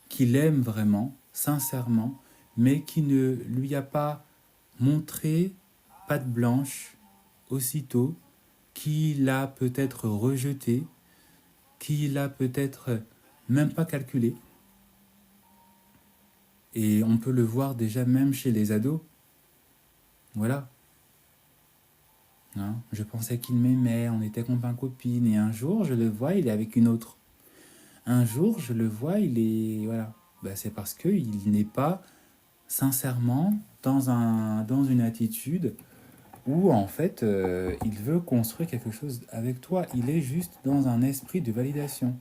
qu'il aime vraiment, sincèrement, mais qui ne lui a pas montré patte blanche aussitôt, qui l'a peut-être rejeté, qui l'a peut-être même pas calculé. Et on peut le voir déjà même chez les ados. Voilà. Je pensais qu'il m'aimait, on était copain-copine, et un jour, je le vois, il est avec une autre. Un jour, je le vois, il est... Voilà. C'est parce qu'il n'est pas sincèrement dans une attitude où, en fait, il veut construire quelque chose avec toi. Il est juste dans un esprit de validation.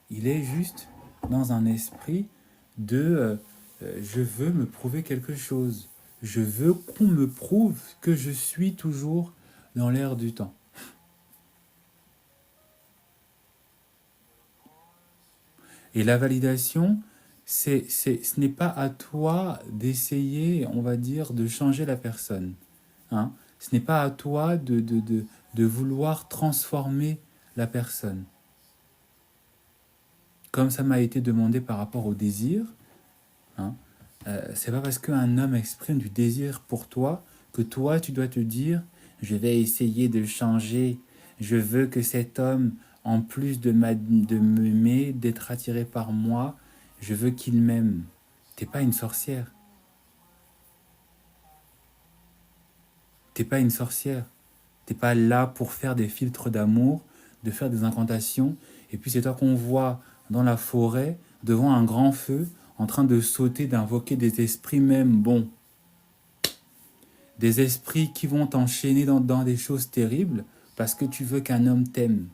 Il est juste dans un esprit de je veux me prouver quelque chose. Je veux qu'on me prouve que je suis toujours dans l'air du temps. Et la validation, ce n'est pas à toi d'essayer, on va dire, de changer la personne. Ce n'est pas à toi de vouloir transformer la personne. Comme ça m'a été demandé par rapport au désir, c'est pas parce qu'un homme exprime du désir pour toi que toi tu dois te dire je vais essayer de changer, je veux que cet homme, en plus de m'aimer, d'être attiré par moi, je veux qu'il m'aime. T'es pas une sorcière. T'es pas une sorcière. T'es pas là pour faire des filtres d'amour, de faire des incantations, et puis c'est toi qu'on voit dans la forêt, devant un grand feu, en train de sauter, d'invoquer des esprits même bons. Des esprits qui vont t'enchaîner dans des choses terribles parce que tu veux qu'un homme t'aime.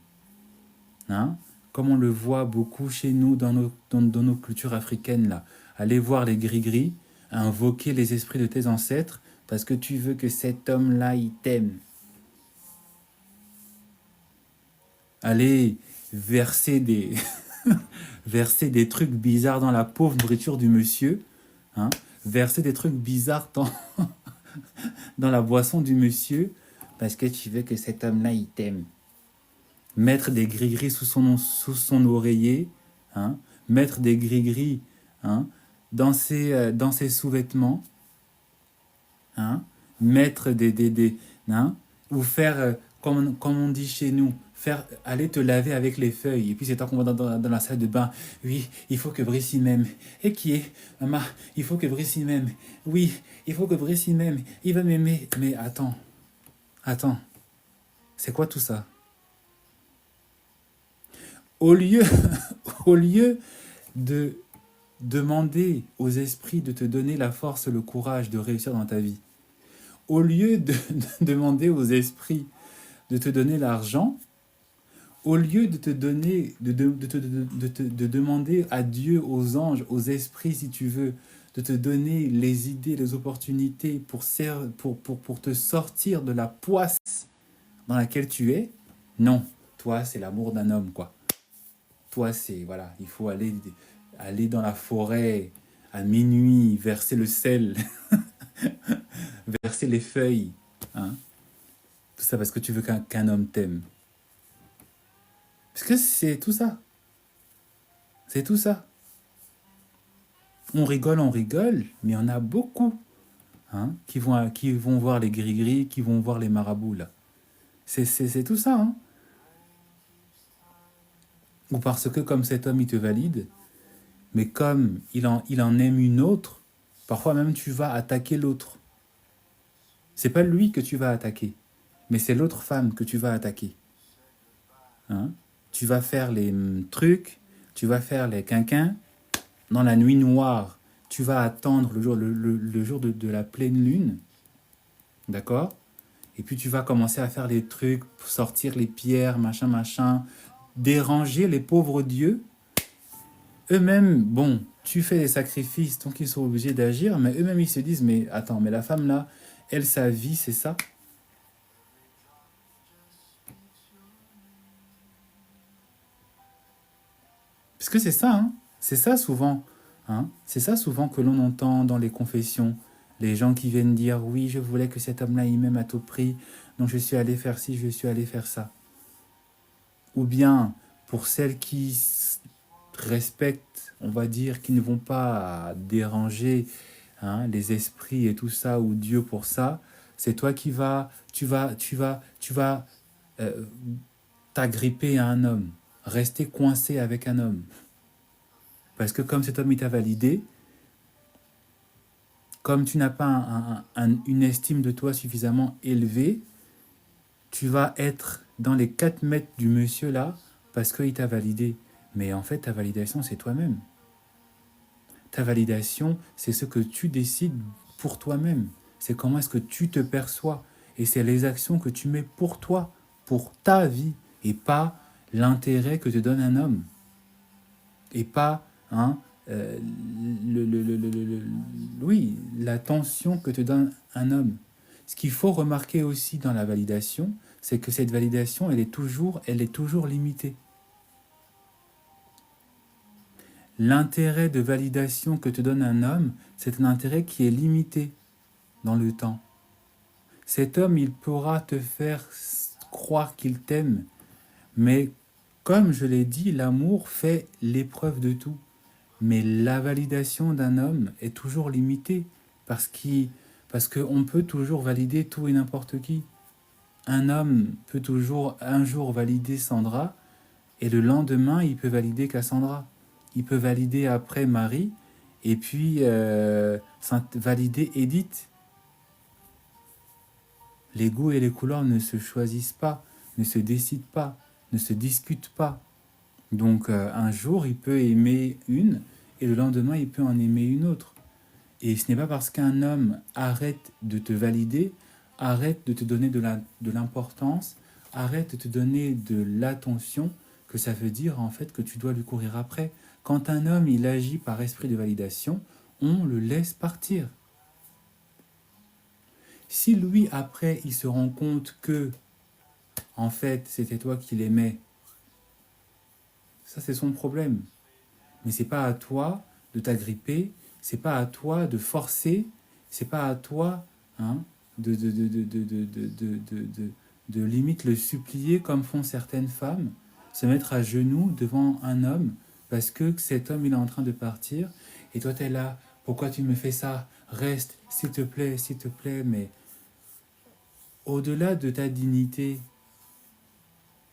Comme on le voit beaucoup chez nous dans nos cultures africaines là. Allez voir les gris-gris, invoquer les esprits de tes ancêtres parce que tu veux que cet homme-là, il t'aime. Allez verser des, verser des trucs bizarres dans la pauvre nourriture du monsieur. Verser des trucs bizarres dans la boisson du monsieur parce que tu veux que cet homme-là, il t'aime. Mettre des gris-gris sous son oreiller, mettre des gris-gris dans ses sous-vêtements, mettre ou faire comme on dit chez nous, aller te laver avec les feuilles. Et puis c'est toi qu'on va dans la salle de bain. Oui, il faut que Brice m'aime. Et qui est maman, il faut que Brice m'aime. Oui, il faut que Brice m'aime. Il va m'aimer. Mais attends, c'est quoi tout ça? Au lieu, au lieu de demander aux esprits de te donner la force, le courage de réussir dans ta vie, au lieu de demander aux esprits de te donner l'argent, au lieu de te donner, de demander à Dieu, aux anges, aux esprits, si tu veux, de te donner les idées, les opportunités pour te sortir de la poisse dans laquelle tu es, non, toi, c'est l'amour d'un homme, quoi. Toi, c'est, voilà, il faut aller dans la forêt à minuit, verser le sel, verser les feuilles, hein. Tout ça parce que tu veux qu'un homme t'aime. Parce que c'est tout ça. C'est tout ça. On rigole, mais il y en a beaucoup, hein, qui vont voir les gris-gris, qui vont voir les marabouts, là. C'est tout ça, hein. Ou parce que comme cet homme, il te valide, mais comme il en aime une autre, parfois même tu vas attaquer l'autre. C'est pas lui que tu vas attaquer, mais c'est l'autre femme que tu vas attaquer. Hein? Tu vas faire les trucs, tu vas faire les quinquins, dans la nuit noire, tu vas attendre le jour de la pleine lune, d'accord? Et puis tu vas commencer à faire les trucs, sortir les pierres, machin, déranger les pauvres dieux. Eux-mêmes, bon, tu fais des sacrifices, donc ils sont obligés d'agir, mais eux-mêmes ils se disent, mais attends, mais la femme là, elle, sa vie, c'est ça? Parce que c'est ça, hein? C'est ça souvent, hein? C'est ça souvent que l'on entend dans les confessions. Les gens qui viennent dire, oui, je voulais que cet homme-là, il m'aime à tout prix, donc je suis allé faire ci, je suis allé faire ça. Ou bien, pour celles qui respectent, on va dire, qui ne vont pas déranger, hein, les esprits et tout ça, ou Dieu pour ça, c'est toi qui tu vas euh, t'agripper à un homme, rester coincé avec un homme. Parce que comme cet homme il t'a validé, comme tu n'as pas une estime de toi suffisamment élevée, tu vas être dans les 4 mètres du monsieur là parce qu'il t'a validé. Mais en fait, ta validation, c'est toi-même. Ta validation, c'est ce que tu décides pour toi-même. C'est comment est-ce que tu te perçois. Et c'est les actions que tu mets pour toi, pour ta vie, et pas l'intérêt que te donne un homme. Et pas, hein, oui, l'attention que te donne un homme. Ce qu'il faut remarquer aussi dans la validation, c'est que cette validation, elle est toujours limitée. L'intérêt de validation que te donne un homme, c'est un intérêt qui est limité dans le temps. Cet homme, il pourra te faire croire qu'il t'aime, mais comme je l'ai dit, l'amour fait l'épreuve de tout. Mais la validation d'un homme est toujours limitée parce qu'on peut toujours valider tout et n'importe qui. Un homme peut toujours un jour valider Sandra et le lendemain, il peut valider Cassandra. Il peut valider après Marie et puis valider Edith. Les goûts et les couleurs ne se choisissent pas, ne se décident pas, ne se discutent pas. Donc un jour, il peut aimer une et le lendemain, il peut en aimer une autre. Et ce n'est pas parce qu'un homme arrête de te valider, arrête de te donner de l'importance, arrête de te donner de l'attention, que ça veut dire en fait que tu dois lui courir après. Quand un homme, il agit par esprit de validation, on le laisse partir. Si lui, après, il se rend compte que, en fait, c'était toi qui l'aimais, ça c'est son problème. Mais c'est pas à toi de t'agripper, c'est pas à toi de forcer, c'est pas à toi, hein, de limite le supplier comme font certaines femmes, se mettre à genoux devant un homme parce que cet homme il est en train de partir et toi tu es là, pourquoi tu me fais ça? Reste, s'il te plaît, mais au-delà de ta dignité,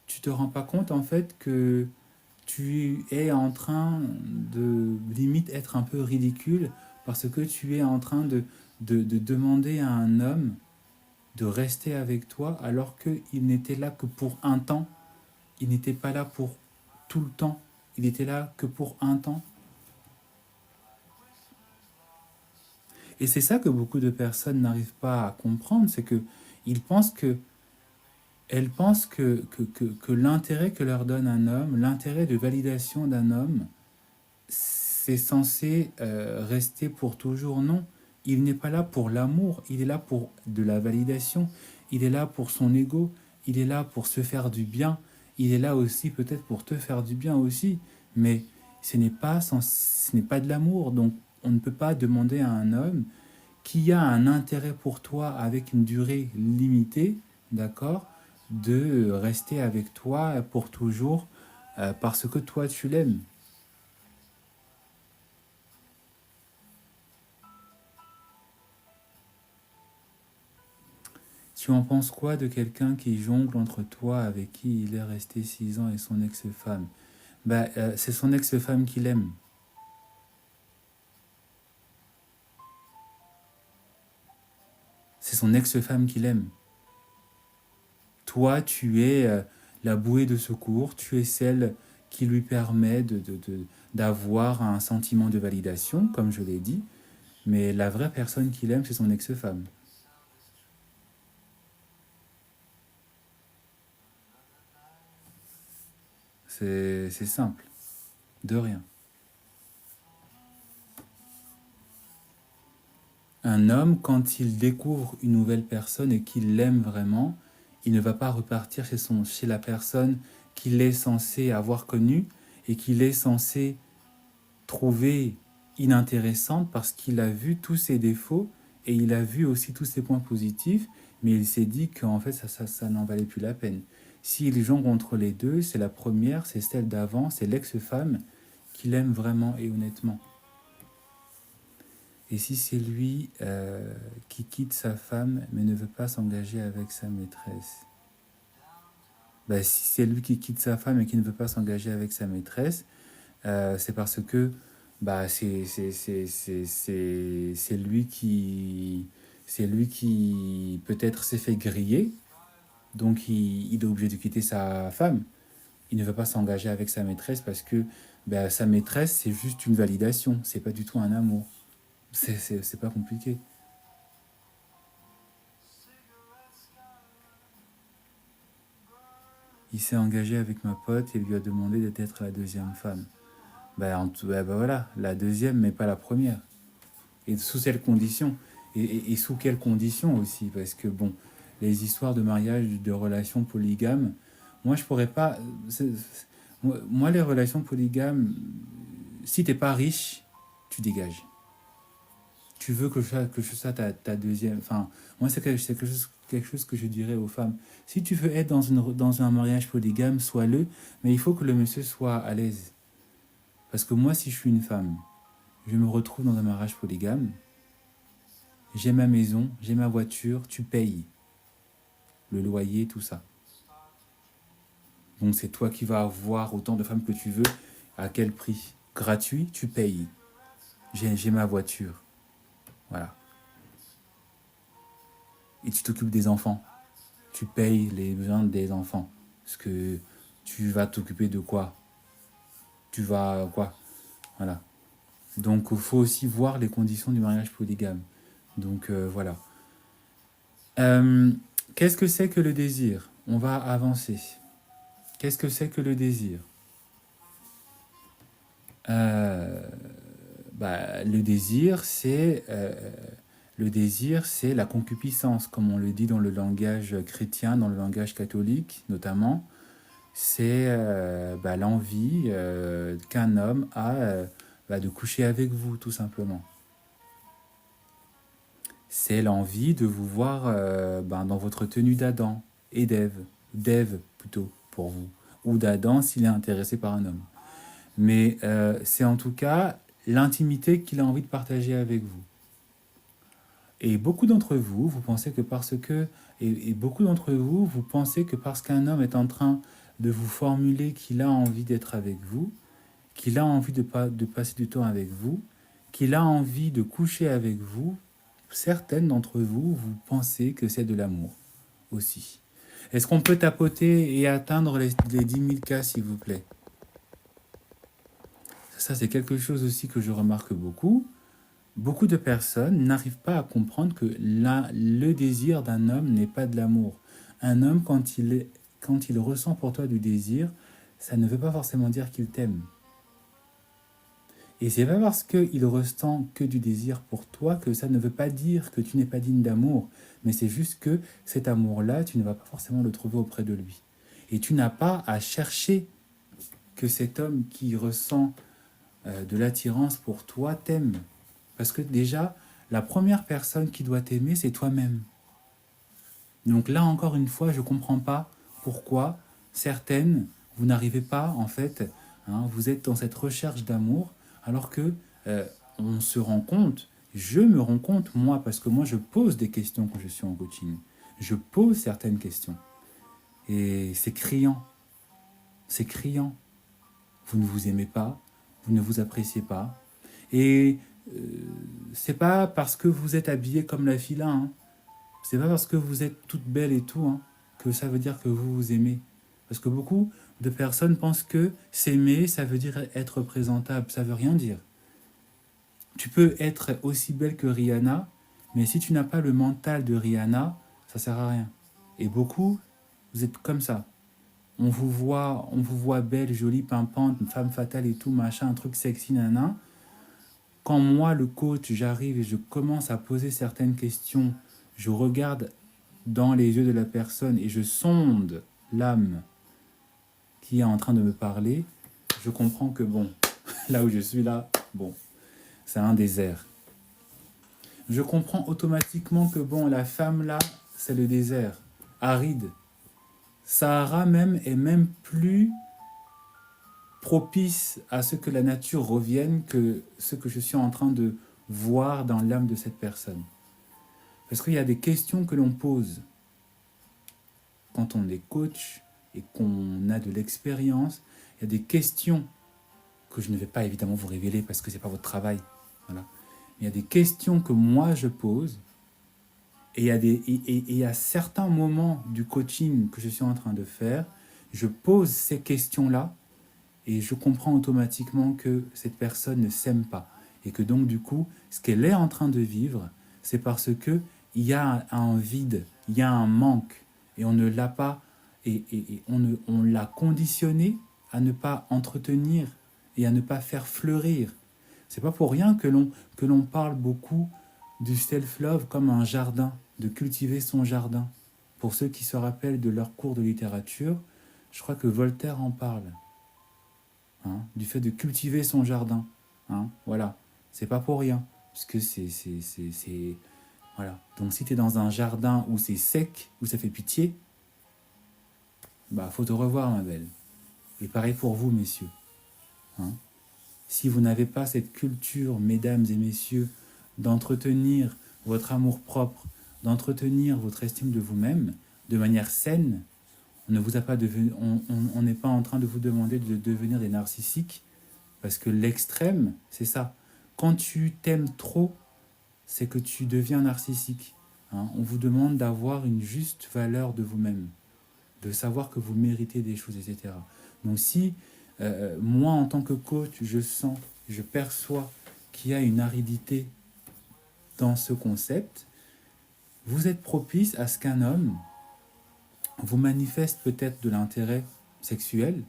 tu te rends pas compte en fait que tu es en train de limite être un peu ridicule parce que tu es en train de demander à un homme de rester avec toi alors qu'il n'était là que pour un temps. Il n'était pas là pour tout le temps. Il était là que pour un temps. Et c'est ça que beaucoup de personnes n'arrivent pas à comprendre, c'est que ils pensent que elles pensent que l'intérêt que leur donne un homme, l'intérêt de validation d'un homme, c'est censé rester pour toujours. Non, il n'est pas là pour l'amour, il est là pour de la validation, il est là pour son ego, il est là pour se faire du bien, il est là aussi peut-être pour te faire du bien aussi, mais ce n'est pas de l'amour. Donc on ne peut pas demander à un homme qui a un intérêt pour toi avec une durée limitée, d'accord, de rester avec toi pour toujours parce que toi tu l'aimes. Tu en penses quoi de quelqu'un qui jongle entre toi avec qui il est resté 6 ans et son ex-femme? C'est son ex-femme qui l'aime. C'est son ex-femme qui l'aime. Toi, tu es la bouée de secours, tu es celle qui lui permet d'avoir un sentiment de validation, comme je l'ai dit, mais la vraie personne qu'il aime, c'est son ex-femme. C'est simple, de rien. Un homme, quand il découvre une nouvelle personne et qu'il l'aime vraiment, il ne va pas repartir chez la personne qu'il est censé avoir connue et qu'il est censé trouver inintéressante parce qu'il a vu tous ses défauts et il a vu aussi tous ses points positifs, mais il s'est dit qu'en fait ça n'en valait plus la peine. S'il jongle entre les deux, c'est la première, c'est celle d'avant, c'est l'ex-femme qu'il aime vraiment et honnêtement. Et si c'est lui qui quitte sa femme mais ne veut pas s'engager avec sa maîtresse? Si c'est lui qui quitte sa femme et qui ne veut pas s'engager avec sa maîtresse, c'est parce que c'est lui qui peut-être s'est fait griller, donc il est obligé de quitter sa femme. Il ne veut pas s'engager avec sa maîtresse parce que sa maîtresse, c'est juste une validation, c'est pas du tout un amour. C'est pas compliqué. Il s'est engagé avec ma pote et lui a demandé d'être la deuxième femme. Voilà, la deuxième, mais pas la première. Et sous quelles conditions et sous quelles conditions aussi? Parce que bon, les histoires de mariage, de relations polygames, moi je pourrais pas. Moi, les relations polygames, si t'es pas riche, tu dégages. Tu veux que je sois ta deuxième. Enfin, moi, c'est quelque chose que je dirais aux femmes. Si tu veux être dans un mariage polygame, sois-le, mais il faut que le monsieur soit à l'aise. Parce que moi, si je suis une femme, je me retrouve dans un mariage polygame, j'ai ma maison, j'ai ma voiture, tu payes le loyer, tout ça. Donc c'est toi qui vas avoir autant de femmes que tu veux. À quel prix? Gratuit, tu payes. J'ai ma voiture. Voilà. Et tu t'occupes des enfants. Tu payes les besoins des enfants. Parce que tu vas t'occuper de quoi? Tu vas quoi? Voilà. Donc il faut aussi voir les conditions du mariage polygame. Donc voilà. Euh, Qu'est-ce que c'est que le désir? On va avancer. Qu'est-ce que c'est que le désir? Euh, le désir, c'est la concupiscence, comme on le dit dans le langage chrétien, dans le langage catholique notamment. C'est l'envie qu'un homme a de coucher avec vous, tout simplement. C'est l'envie de vous voir dans votre tenue d'Adam et d'Ève plutôt pour vous, ou d'Adam s'il est intéressé par un homme. Mais c'est en tout cas l'intimité qu'il a envie de partager avec vous. Et beaucoup d'entre vous, vous pensez que parce que... Et beaucoup d'entre vous, vous pensez que parce qu'un homme est en train de vous formuler qu'il a envie d'être avec vous, qu'il a envie de passer du temps avec vous, qu'il a envie de coucher avec vous, certaines d'entre vous, vous pensez que c'est de l'amour aussi. Est-ce qu'on peut tapoter et atteindre les 10 000 cas, s'il vous plaît? Ça, c'est quelque chose aussi que je remarque beaucoup. Beaucoup de personnes n'arrivent pas à comprendre que le désir d'un homme n'est pas de l'amour. Un homme, quand il ressent pour toi du désir, ça ne veut pas forcément dire qu'il t'aime. Et c'est pas parce qu'il ressent que du désir pour toi que ça ne veut pas dire que tu n'es pas digne d'amour. Mais c'est juste que cet amour-là, tu ne vas pas forcément le trouver auprès de lui. Et tu n'as pas à chercher que cet homme qui ressent de l'attirance pour toi t'aime. Parce que déjà, la première personne qui doit t'aimer, c'est toi-même. Donc là, encore une fois, je ne comprends pas pourquoi certaines, vous n'arrivez pas, en fait, vous êtes dans cette recherche d'amour, alors que on se rend compte, je me rends compte, moi, parce que moi, je pose des questions quand je suis en coaching. Je pose certaines questions. Et c'est criant. C'est criant. Vous ne vous aimez pas, vous ne vous appréciez pas. Et c'est pas parce que vous êtes habillé comme la fille là, c'est pas parce que vous êtes toute belle et tout, que ça veut dire que vous vous aimez. Parce que beaucoup de personnes pensent que s'aimer, ça veut dire être présentable. Ça veut rien dire. Tu peux être aussi belle que Rihanna, mais si tu n'as pas le mental de Rihanna, ça sert à rien. Et beaucoup, vous êtes comme ça. On vous voit belle, jolie, pimpante, femme fatale et tout, machin, un truc sexy, nana. Quand moi, le coach, j'arrive et je commence à poser certaines questions, je regarde dans les yeux de la personne et je sonde l'âme qui est en train de me parler, je comprends que bon, là où je suis là, bon, c'est un désert. Je comprends automatiquement que bon, la femme là, c'est le désert, aride. Sahara même est même plus propice à ce que la nature revienne que ce que je suis en train de voir dans l'âme de cette personne. Parce qu'il y a des questions que l'on pose quand on est coach et qu'on a de l'expérience. Il y a des questions que je ne vais pas évidemment vous révéler parce que ce n'est pas votre travail. Voilà. Il y a des questions que moi je pose et il y a certains moments du coaching que je suis en train de faire, je pose ces questions-là et je comprends automatiquement que cette personne ne s'aime pas. Et que donc, du coup, ce qu'elle est en train de vivre, c'est parce qu'il y a un vide, il y a un manque. Et on ne l'a pas, et on l'a conditionné à ne pas entretenir et à ne pas faire fleurir. C'est pas pour rien que l'on parle beaucoup du self-love comme un jardin, de cultiver son jardin. Pour ceux qui se rappellent de leur cours de littérature, je crois que Voltaire en parle. Du fait de cultiver son jardin. Voilà, c'est pas pour rien, puisque c'est voilà. Donc si tu es dans un jardin où c'est sec, où ça fait pitié, bah faut te revoir, ma belle. Et pareil pour vous, messieurs. Si vous n'avez pas cette culture, mesdames et messieurs, d'entretenir votre amour-propre, d'entretenir votre estime de vous-même de manière saine, on n'est pas en train de vous demander de devenir des narcissiques, parce que l'extrême, c'est ça. Quand tu t'aimes trop, c'est que tu deviens narcissique. On vous demande d'avoir une juste valeur de vous-même, de savoir que vous méritez des choses, etc. Donc si moi, en tant que coach, je sens, je perçois qu'il y a une aridité dans ce concept, vous êtes propice à ce qu'un homme vous manifeste peut-être de l'intérêt sexuel,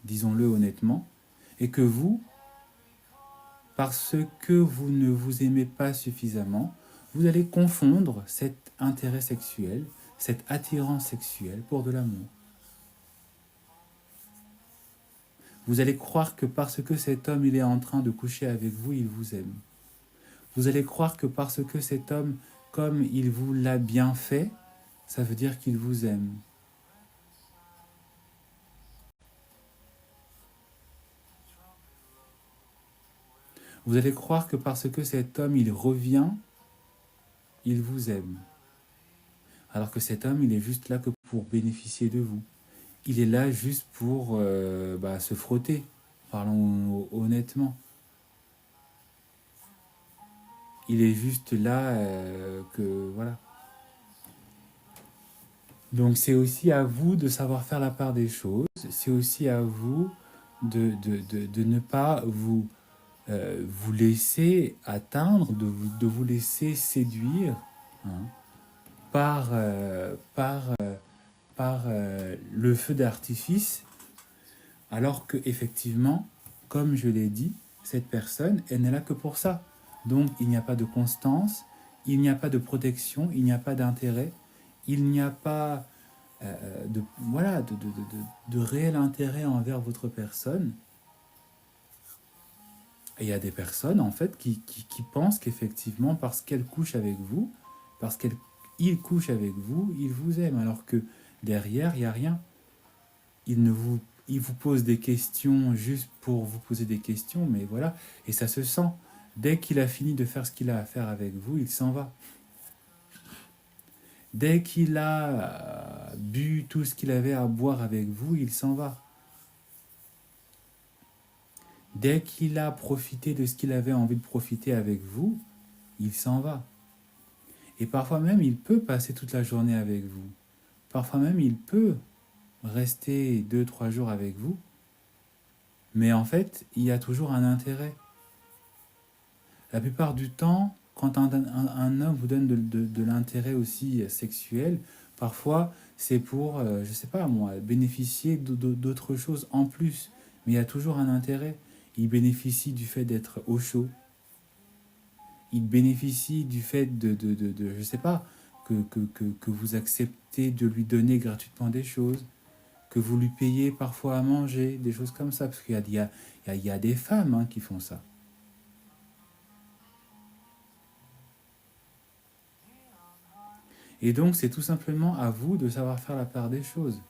disons-le honnêtement, et que vous, parce que vous ne vous aimez pas suffisamment, vous allez confondre cet intérêt sexuel, cette attirance sexuelle pour de l'amour. Vous allez croire que parce que cet homme il est en train de coucher avec vous, il vous aime. Vous allez croire que parce que cet homme, comme il vous l'a bien fait, ça veut dire qu'il vous aime. Vous allez croire que parce que cet homme, il revient, il vous aime. Alors que cet homme, il est juste là que pour bénéficier de vous. il est là juste pour se frotter, parlons honnêtement. Il est juste là que voilà. Donc c'est aussi à vous de savoir faire la part des choses. C'est aussi à vous de ne pas vous laisser atteindre, de vous laisser séduire, hein, par le feu d'artifice, alors que effectivement, comme je l'ai dit, cette personne, elle n'est là que pour ça. Donc il n'y a pas de constance, il n'y a pas de protection, il n'y a pas d'intérêt, il n'y a pas voilà, de réel intérêt envers votre personne. Et il y a des personnes, en fait, qui pensent qu'effectivement, parce qu'elles couchent avec vous, parce qu'ils couchent avec vous, ils vous aiment, alors que derrière, il n'y a rien. Ils ne vous, ils vous posent des questions juste pour vous poser des questions, mais voilà, et ça se sent. Dès qu'il a fini de faire ce qu'il a à faire avec vous, il s'en va. Dès qu'il a bu tout ce qu'il avait à boire avec vous, il s'en va. Dès qu'il a profité de ce qu'il avait envie de profiter avec vous, il s'en va. Et parfois même, il peut passer toute la journée avec vous. Parfois même, il peut rester 2, 3 jours avec vous. Mais en fait, il y a toujours un intérêt. La plupart du temps, quand un homme vous donne de l'intérêt aussi sexuel, parfois c'est pour, je sais pas moi, bénéficier d'autres choses en plus. Mais il y a toujours un intérêt. Il bénéficie du fait d'être au chaud. Il bénéficie du fait je sais pas, que vous acceptez de lui donner gratuitement des choses, que vous lui payez parfois à manger, des choses comme ça. Parce qu'il y a des femmes hein, qui font ça. Et donc, c'est tout simplement à vous de savoir faire la part des choses.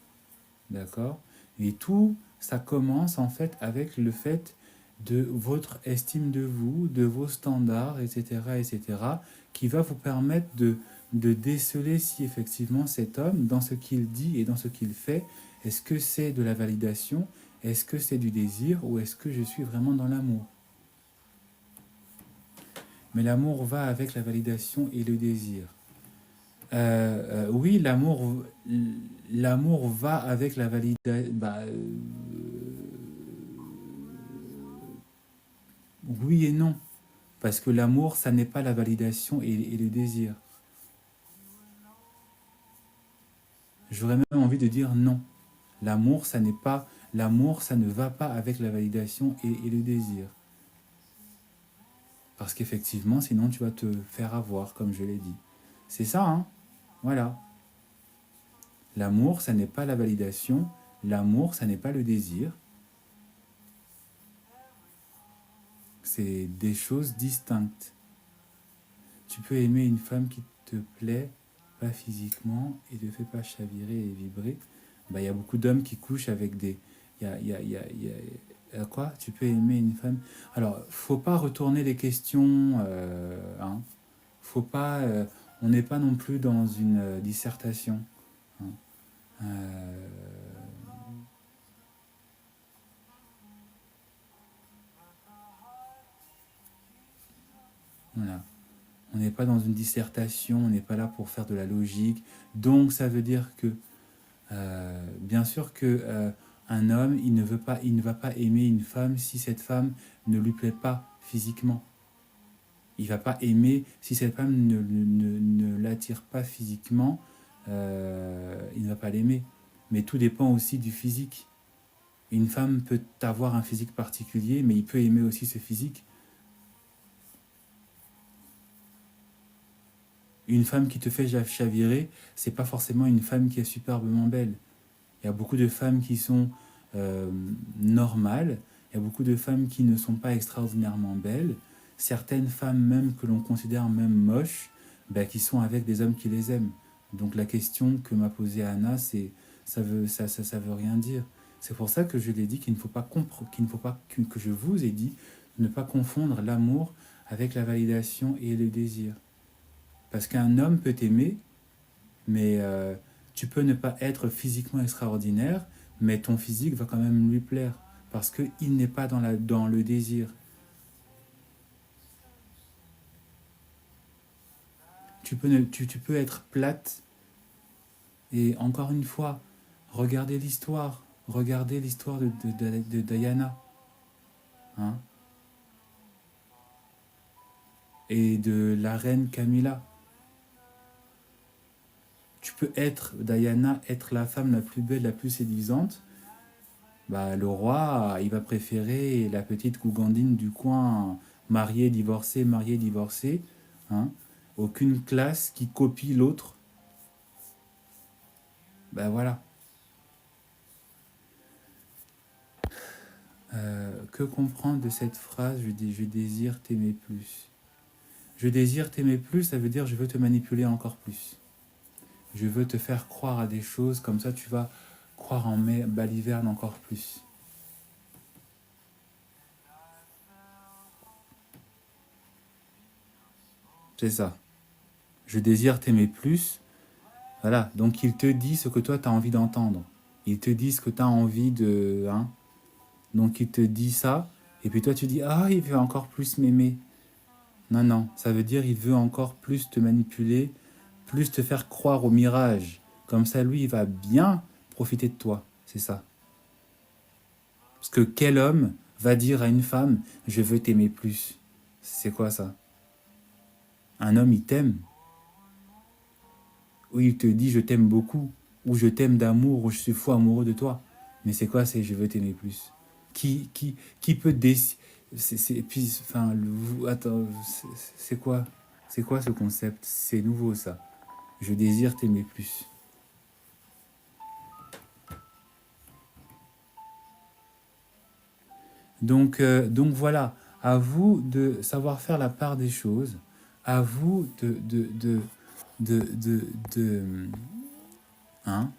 D'accord? Et tout, ça commence en fait avec le fait de votre estime de vous, de vos standards, etc., etc., qui va vous permettre de déceler si effectivement cet homme, dans ce qu'il dit et dans ce qu'il fait, est-ce que c'est de la validation, est-ce que c'est du désir ou est-ce que je suis vraiment dans l'amour. Mais l'amour va avec la validation et le désir. Oui, l'amour va avec la validation. Oui et non. Parce que l'amour, ça n'est pas la validation et le désir. J'aurais même envie de dire non. L'amour, ça n'est pas. L'amour, ça ne va pas avec la validation et le désir. Parce qu'effectivement, sinon tu vas te faire avoir, comme je l'ai dit. C'est ça, hein? Voilà. L'amour, ça n'est pas la validation. L'amour, ça n'est pas le désir. C'est des choses distinctes. Tu peux aimer une femme qui te plaît, pas physiquement, et ne fait pas chavirer et vibrer. Bah, y a beaucoup d'hommes qui couchent avec des... quoi? Tu peux aimer une femme... Alors, faut pas retourner les questions. Hein. Faut pas... on n'est pas non plus dans une dissertation. Hein. Euh, voilà. On n'est pas dans une dissertation, on n'est pas là pour faire de la logique. Donc, ça veut dire que bien sûr que un homme, il ne va pas aimer une femme si cette femme ne lui plaît pas physiquement. Il va pas aimer si cette femme ne l'attire pas physiquement. Il ne va pas l'aimer. Mais tout dépend aussi du physique. Une femme peut avoir un physique particulier, mais il peut aimer aussi ce physique. Une femme qui te fait chavirer, c'est pas forcément une femme qui est superbement belle. Il y a beaucoup de femmes qui sont euh, normales, il y a beaucoup de femmes qui ne sont pas extraordinairement belles, certaines femmes même que l'on considère même moches, ben, qui sont avec des hommes qui les aiment. Donc la question que m'a posée Anna, c'est ça veut rien dire. C'est pour ça que je l'ai dit qu'il ne faut pas que je vous ai dit de ne pas confondre l'amour avec la validation et le désir. Parce qu'un homme peut t'aimer, mais tu peux ne pas être physiquement extraordinaire, mais ton physique va quand même lui plaire, parce qu'il n'est pas dans le désir. Tu peux être plate, et encore une fois, regardez l'histoire de Diana, hein, et de la reine Camilla. Tu peux être, Diana, être la femme la plus belle, la plus séduisante. Bah, le roi, il va préférer la petite gougandine du coin, mariée, divorcée. Hein. Aucune classe qui copie l'autre. Ben voilà. Que comprendre de cette phrase, je désire t'aimer plus. Je désire t'aimer plus, ça veut dire je veux te manipuler encore plus. Je veux te faire croire à des choses, comme ça tu vas croire en mes balivernes encore plus. C'est ça. Je désire t'aimer plus. Voilà. Donc il te dit ce que toi tu as envie d'entendre. Il te dit ce que tu as envie de. Hein. Donc il te dit ça. Et puis toi tu dis ah, il veut encore plus m'aimer. Non, non. Ça veut dire il veut encore plus te manipuler, plus te faire croire au mirage. Comme ça, lui, il va bien profiter de toi. C'est ça. Parce que quel homme va dire à une femme je veux t'aimer plus? C'est quoi ça? Un homme, il t'aime. Ou il te dit je t'aime beaucoup, ou je t'aime d'amour, ou je suis fou amoureux de toi. Mais c'est quoi c'est je veux t'aimer plus? Qui peut décider? Puis, enfin, attends, c'est quoi ce concept? C'est nouveau ça. Je désire t'aimer plus. Donc voilà, à vous de savoir faire la part des choses, à vous de, hein,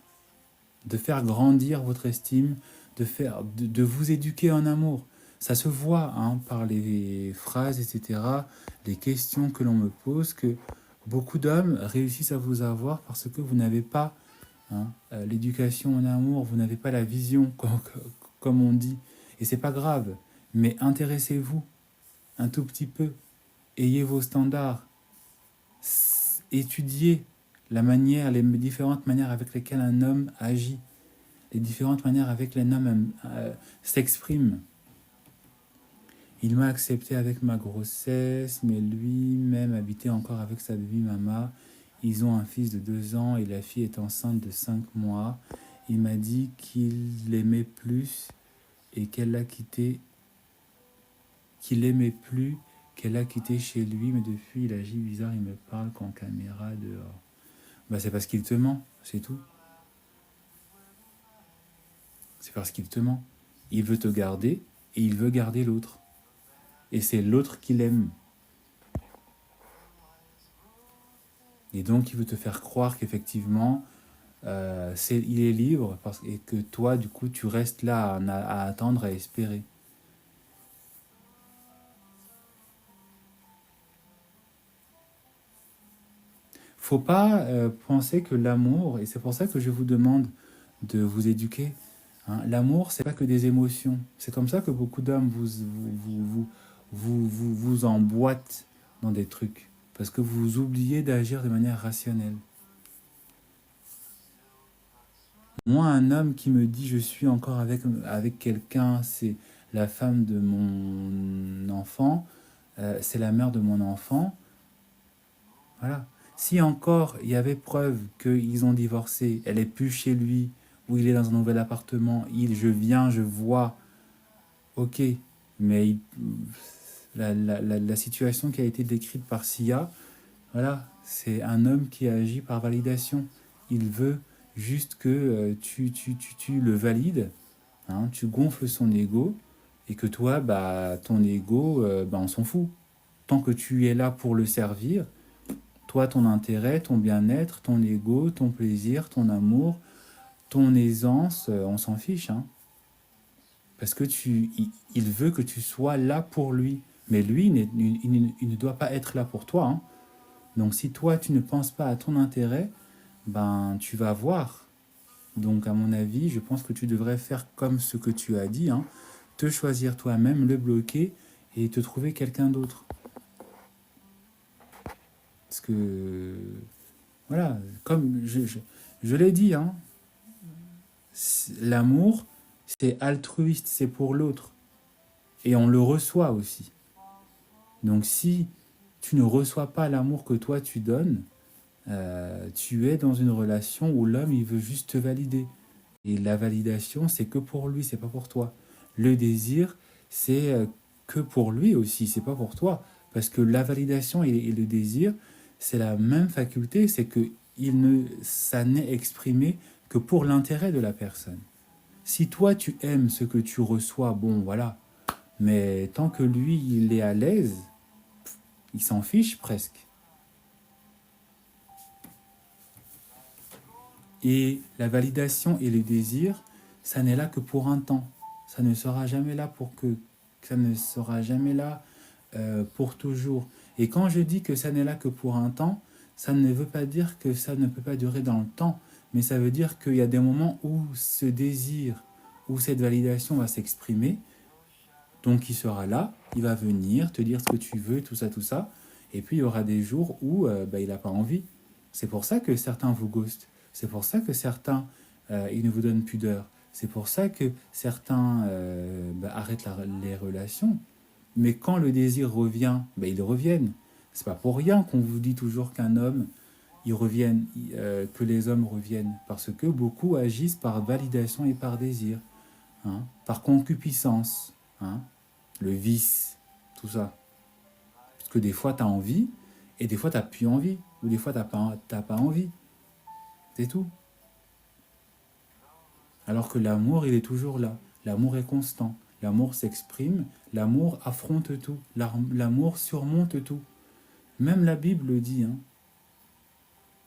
de faire grandir votre estime, de vous éduquer en amour. Ça se voit hein, par les phrases, etc., les questions que l'on me pose, que beaucoup d'hommes réussissent à vous avoir parce que vous n'avez pas hein, l'éducation en amour, vous n'avez pas la vision, comme on dit. Et c'est pas grave, mais intéressez-vous un tout petit peu, ayez vos standards, étudiez les différentes manières avec lesquelles un homme agit, les différentes manières avec lesquelles un homme s'exprime. Il m'a accepté avec ma grossesse, mais lui-même habitait encore avec sa baby mama. Ils ont un fils de 2 ans et la fille est enceinte de 5 mois. Il m'a dit qu'il l'aimait plus et qu'elle l'a quitté, qu'il l'aimait plus, qu'elle l'a quitté chez lui, mais depuis il agit bizarre, il me parle qu'en caméra dehors. Bah c'est parce qu'il te ment, c'est tout. C'est parce qu'il te ment. Il veut te garder et il veut garder l'autre. Et c'est l'autre qu'il aime. Et donc il veut te faire croire qu'effectivement, il est libre et que toi, du coup, tu restes là à attendre, à espérer. Faut pas penser que l'amour, et c'est pour ça que je vous demande de vous éduquer, hein, l'amour, c'est pas que des émotions. C'est comme ça que beaucoup d'hommes vous emboîtent dans des trucs. Parce que vous oubliez d'agir de manière rationnelle. Moi, un homme qui me dit je suis encore avec quelqu'un, c'est la femme de mon enfant, c'est la mère de mon enfant, voilà. Si encore il y avait preuve qu'ils ont divorcé, elle est plus chez lui, ou il est dans un nouvel appartement, je viens, je vois, ok, mais la situation qui a été décrite par Sia, voilà, c'est un homme qui agit par validation. Il veut juste que tu le valides, hein, tu gonfles son ego, et que toi, bah, ton ego, bah, on s'en fout. Tant que tu es là pour le servir, toi, ton intérêt, ton bien-être, ton ego, ton plaisir, ton amour, ton aisance, on s'en fiche. Hein. Parce que il veut que tu sois là pour lui. Mais lui, il ne doit pas être là pour toi. Hein. Donc si toi, tu ne penses pas à ton intérêt, ben tu vas voir. Donc, à mon avis, je pense que tu devrais faire comme ce que tu as dit, hein, te choisir toi-même, le bloquer et te trouver quelqu'un d'autre. Parce que, voilà, comme je l'ai dit, hein, l'amour, c'est altruiste, c'est pour l'autre. Et on le reçoit aussi. Donc si tu ne reçois pas l'amour que toi tu donnes, tu es dans une relation où l'homme il veut juste te valider. Et la validation, c'est que pour lui, c'est pas pour toi. Le désir, c'est que pour lui aussi, c'est pas pour toi. Parce que la validation et le désir, c'est la même faculté, c'est que ça n'est exprimé que pour l'intérêt de la personne. Si toi tu aimes ce que tu reçois, bon voilà. Mais tant que lui il est à l'aise, il s'en fiche presque. Et la validation et le désir, ça n'est là que pour un temps. Ça ne sera jamais là ça ne sera jamais là pour toujours. Et quand je dis que ça n'est là que pour un temps, ça ne veut pas dire que ça ne peut pas durer dans le temps, mais ça veut dire qu'il y a des moments où ce désir, où cette validation va s'exprimer. Donc il sera là, il va venir te dire ce que tu veux, tout ça, tout ça. Et puis il y aura des jours où il n'a pas envie. C'est pour ça que certains vous ghostent. C'est pour ça que certains, ils ne vous donnent plus d'heures. C'est pour ça que certains arrêtent les relations. Mais quand le désir revient, ils reviennent. C'est pas pour rien qu'on vous dit toujours qu'un homme, que les hommes reviennent. Parce que beaucoup agissent par validation et par désir, hein, par concupiscence, hein, le vice, tout ça. Parce que des fois, tu as envie, et des fois, tu n'as plus envie, ou des fois, tu n'as pas envie. C'est tout. Alors que l'amour, il est toujours là. L'amour est constant. L'amour s'exprime. L'amour affronte tout. L'amour surmonte tout. Même la Bible le dit. Hein.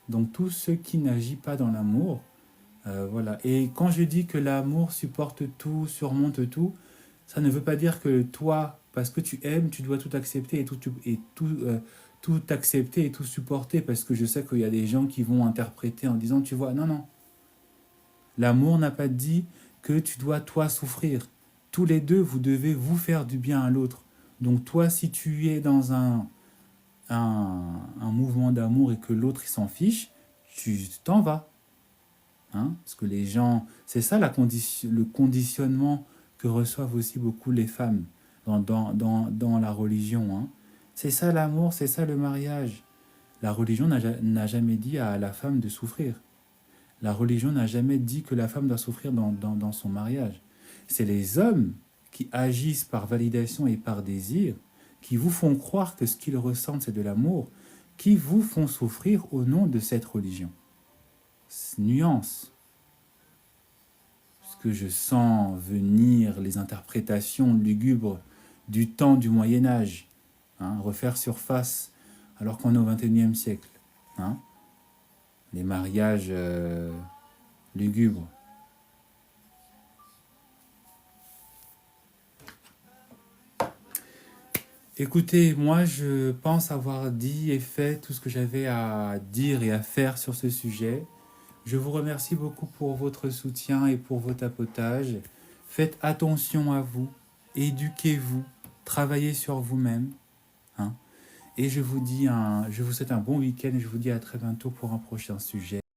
Donc, tout ce qui n'agit pas dans l'amour, voilà. Et quand je dis que l'amour supporte tout, surmonte tout, ça ne veut pas dire que toi, parce que tu aimes, tu dois tout accepter tout accepter et tout supporter, parce que je sais qu'il y a des gens qui vont interpréter en disant, tu vois, non, non. L'amour n'a pas dit que tu dois toi souffrir. Tous les deux, vous devez vous faire du bien à l'autre. Donc toi, si tu es dans un mouvement d'amour et que l'autre il s'en fiche, tu t'en vas. Hein, parce que les gens, c'est ça le conditionnement que reçoivent aussi beaucoup les femmes dans la religion. Hein. C'est ça l'amour, c'est ça le mariage. La religion n'a jamais dit à la femme de souffrir. La religion n'a jamais dit que la femme doit souffrir dans son mariage. C'est les hommes qui agissent par validation et par désir, qui vous font croire que ce qu'ils ressentent c'est de l'amour, qui vous font souffrir au nom de cette religion. Nuance. Que je sens venir les interprétations lugubres du temps du Moyen Âge, hein, refaire surface alors qu'on est au XXIe siècle. Hein, les mariages lugubres. Écoutez, moi je pense avoir dit et fait tout ce que j'avais à dire et à faire sur ce sujet. Je vous remercie beaucoup pour votre soutien et pour vos tapotages. Faites attention à vous, éduquez-vous, travaillez sur vous-même. Hein, et je vous souhaite un bon week-end et je vous dis à très bientôt pour un prochain sujet.